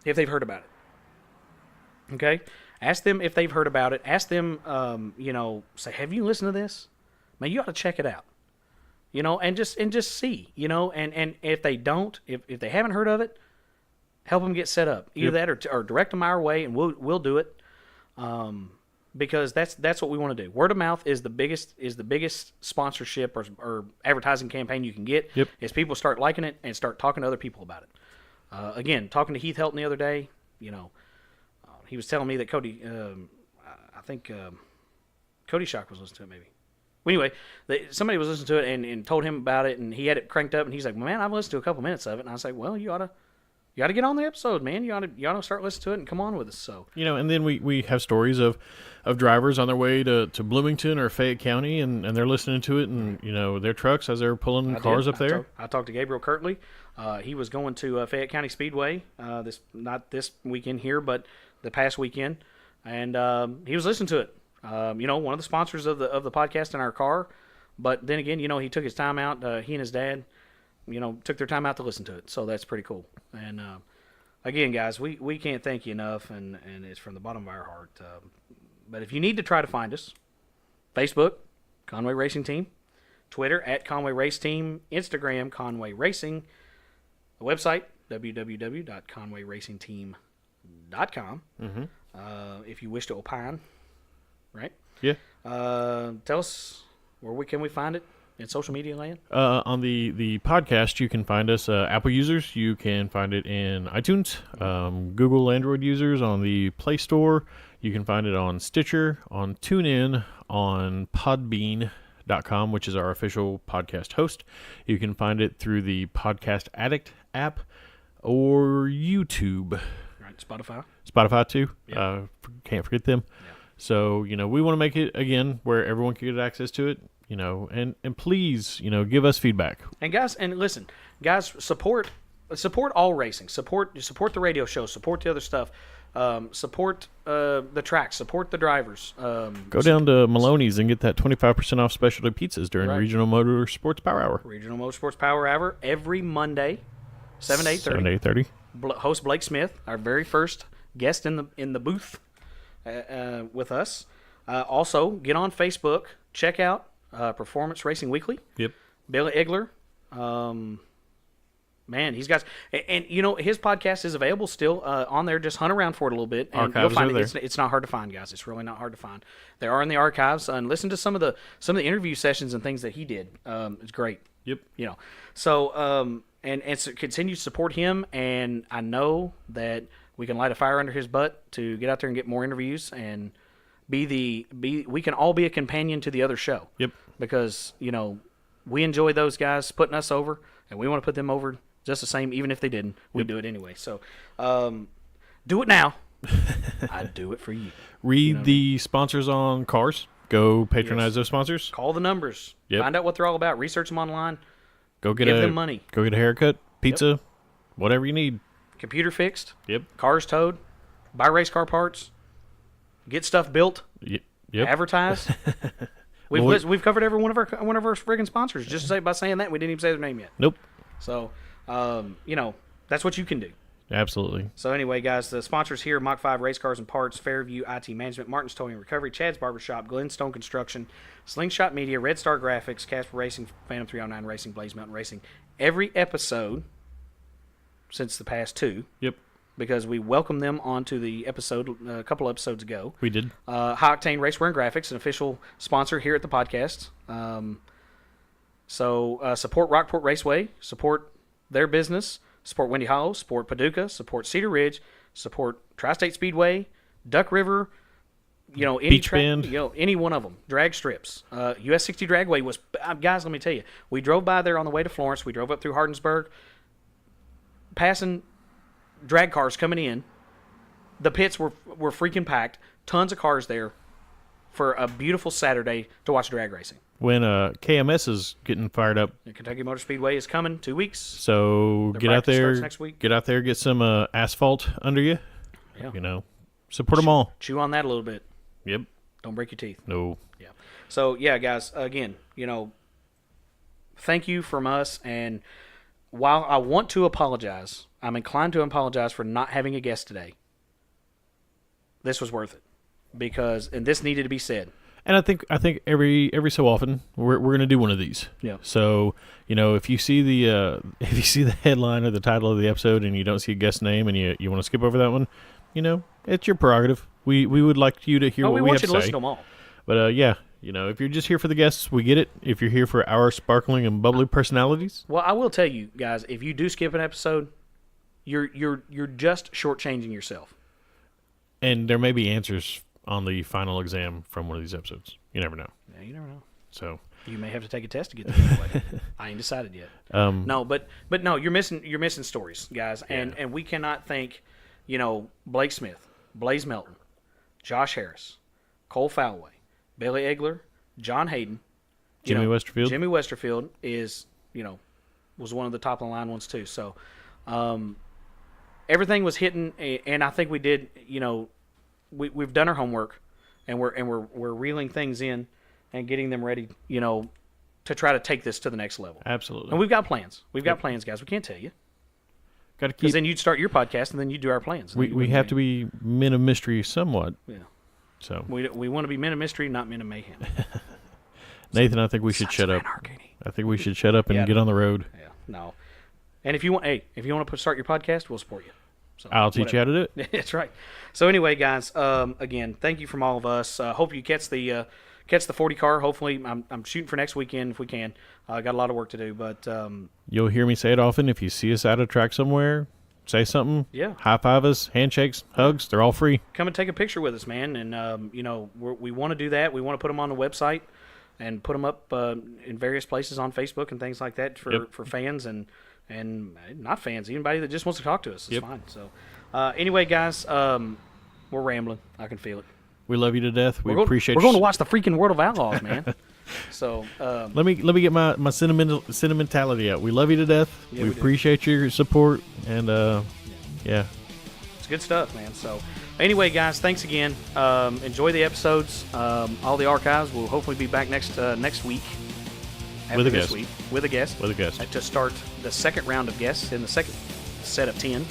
A: if they've heard about it. Okay? Ask them if they've heard about it. Ask them, say, have you listened to this? Man, you ought to check it out. And just see, and if they don't, if they haven't heard of it, help them get set up. Either that or direct them our way, and we'll do it. Because that's what we want to do. Word of mouth is the biggest sponsorship or advertising campaign you can get.
B: Yep.
A: Is people start liking it and start talking to other people about it. Again, talking to Heath Helton the other day, he was telling me that Cody, I think Cody Shock was listening to it maybe. Well, anyway, somebody was listening to it and told him about it, and he had it cranked up, and he's like, well, man, I've listened to a couple minutes of it. And I was like, well, you ought to get on the episode, man. You ought to start listening to it and come on with us. So
B: and then we have stories of drivers on their way to Bloomington or Fayette County, and they're listening to it, and their trucks as they're pulling cars up there.
A: I talked to Gabriel Kirtley. He was going to Fayette County Speedway not this weekend here, but the past weekend, and he was listening to it. One of the sponsors of the podcast in our car, but then again, he took his time out. He and his dad, took their time out to listen to it, so that's pretty cool. And again, guys, we can't thank you enough, and it's from the bottom of our heart. But if you need to try to find us, Facebook, Conway Racing Team, Twitter @Conway Race Team, Instagram Conway Racing, the website www.conwayracingteam.com. Mm-hmm. If you wish to opine, right?
B: Yeah.
A: Tell us where can we find it in social media land?
B: On the podcast, you can find us. Apple users, you can find it in iTunes. Google Android users on the Play Store. You can find it on Stitcher, on TuneIn, on Podbean.com, which is our official podcast host. You can find it through the Podcast Addict app or YouTube.
A: Right, Spotify.
B: Spotify too.
A: Yep.
B: Can't forget them.
A: Yeah.
B: So, we want to make it, again, where everyone can get access to it, and please, give us feedback.
A: And guys, listen, guys, support all racing. Support the radio show. Support the other stuff. Support the tracks. Support the drivers.
B: Go down to Maloney's and get that 25% off specialty pizzas during Regional Motorsports Power Hour.
A: Regional Motorsports Power Hour every Monday, 7 to 8:30.
B: 7 to 8:30.
A: Host Blake Smith, our very first guest in the booth with us. Also, get on Facebook. Check out Performance Racing Weekly.
B: Yep.
A: Billy Igler. Man, he's got, and his podcast is available still on there. Just hunt around for it a little bit, and
B: archives
A: you'll find
B: are
A: it. It's not hard to find, guys. It's really not hard to find. They are in the archives, and listen to some of the interview sessions and things that he did. It's great.
B: Yep.
A: So and so continue to support him, and I know that we can light a fire under his butt to get out there and get more interviews and we can all be a companion to the other show.
B: Yep.
A: Because we enjoy those guys putting us over, and we want to put them over just the same, even if they didn't. We'd do it anyway. So, do it now. I'd do it for you.
B: Read the sponsors on cars. Go patronize those sponsors.
A: Call the numbers.
B: Yep.
A: Find out what they're all about. Research them online.
B: Give
A: them money.
B: Go get a haircut, pizza, whatever you need.
A: Computer fixed.
B: Yep.
A: Cars towed. Buy race car parts. Get stuff built.
B: Yep.
A: Advertise. We've covered every one of our friggin' sponsors just by saying that. We didn't even say their name yet.
B: Nope.
A: So, that's what you can do.
B: Absolutely.
A: So anyway, guys, the sponsors here: Mach 5 Race Cars and Parts, Fairview IT Management, Martin's Towing and Recovery, Chad's Barbershop, Glenstone Construction, Slingshot Media, Red Star Graphics, Casper Racing, Phantom 309 Racing, Blaze Mountain Racing. Every episode since the past two.
B: Yep.
A: because we welcomed them onto the episode a couple episodes ago.
B: We did.
A: High Octane Racewear and Graphics, an official sponsor here at the podcast. So support Rockport Raceway, support their business, support Windy Hollow, support Paducah, support Cedar Ridge, support Tri-State Speedway, Duck River, any
B: Beach Bend.
A: any one of them. Drag strips. US 60 Dragway was, guys, let me tell you, we drove by there on the way to Florence. We drove up through Hardensburg, passing drag cars coming in. The pits were freaking packed. Tons of cars there for a beautiful Saturday to watch drag racing.
B: When KMS is getting fired up,
A: The Kentucky Motor Speedway is coming 2 weeks.
B: so
A: Their
B: get out
A: practice
B: there,
A: starts next week.
B: get out there, get some asphalt under you.
A: Yeah.
B: Support them all.
A: Chew on that a little bit.
B: Yep.
A: Don't break your teeth.
B: No.
A: Yeah. So, yeah, guys, again, thank you from us. And while I want to apologize, I'm inclined to apologize for not having a guest today. This was worth it. And this needed to be said.
B: And I think every so often we're going to do one of these.
A: Yeah.
B: So if you see the headline or the title of the episode and you don't see a guest name and you want to skip over that one, it's your prerogative. We would like you to hear what
A: we
B: we
A: want
B: have
A: you
B: to
A: to
B: say.
A: listen to them all.
B: But if you're just here for the guests, we get it. If you're here for our sparkling and bubbly personalities,
A: Well, I will tell you, guys, if you do skip an episode, you're just shortchanging yourself.
B: and there may be answers on the final exam from one of these episodes. You never know.
A: Yeah, you never know.
B: So
A: You may have to take a test to get the giveaway. I ain't decided yet. No, but no, you're missing stories, guys, and we cannot thank, Blake Smith, Blaze Melton, Josh Harris, Cole Falloway, Bailey Egler, John Hayden,
B: Jimmy Westerfield.
A: Jimmy Westerfield is, was one of the top of the line ones too. So, everything was hitting, and I think we did. We've done our homework, and we're reeling things in and getting them ready, to try to take this to the next level.
B: Absolutely.
A: And we've got plans. We've got plans, guys. We can't tell you.
B: Got to
A: Because
B: keep.
A: then you'd start your podcast, and then you'd do our plans.
B: We have to be men of mystery somewhat.
A: Yeah.
B: So
A: We want to be men of mystery, not men of mayhem.
B: Nathan, I think we should shut up. I think we should shut up and get on the road.
A: Yeah. No. And if you want to start your podcast, we'll support you. So,
B: I'll teach you how to do it.
A: That's right. So anyway, guys, again, thank you from all of us. Hope you catch the 40 car. Hopefully, I'm shooting for next weekend if we can. I got a lot of work to do, but
B: You'll hear me say it often. If you see us out of track somewhere, say something.
A: Yeah.
B: High five us, handshakes, hugs. They're all free.
A: come and take a picture with us, man. And we want to do that. We want to put them on the website and put them up in various places on Facebook and things like that for fans and not fans, anybody that just wants to talk to us is fine. So anyway, guys, we're rambling. I can feel it.
B: We love you to death. We appreciate.
A: We're going to watch the freaking World of Outlaws, man. So
B: Let me get my sentimentality out. We love you to death.
A: Yeah,
B: we
A: we do.
B: appreciate your support, and yeah.
A: it's good stuff, man. So anyway, guys, thanks again. Enjoy the episodes. All the archives will hopefully be back next week.
B: With a
A: this
B: guest.
A: week. With a guest.
B: With a guest.
A: To start the second round of guests in the second set of 10.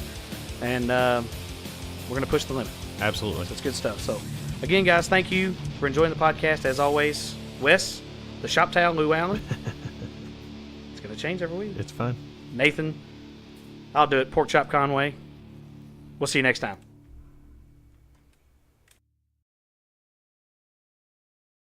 A: And we're going to push the limit.
B: Absolutely.
A: So it's good stuff. So, again, guys, thank you for enjoying the podcast. As always, Wes, the Shop Towel, Lou Allen. It's going to change every week.
B: It's fine.
A: Nathan, I'll do it. Pork Chop Conway. We'll see you next time.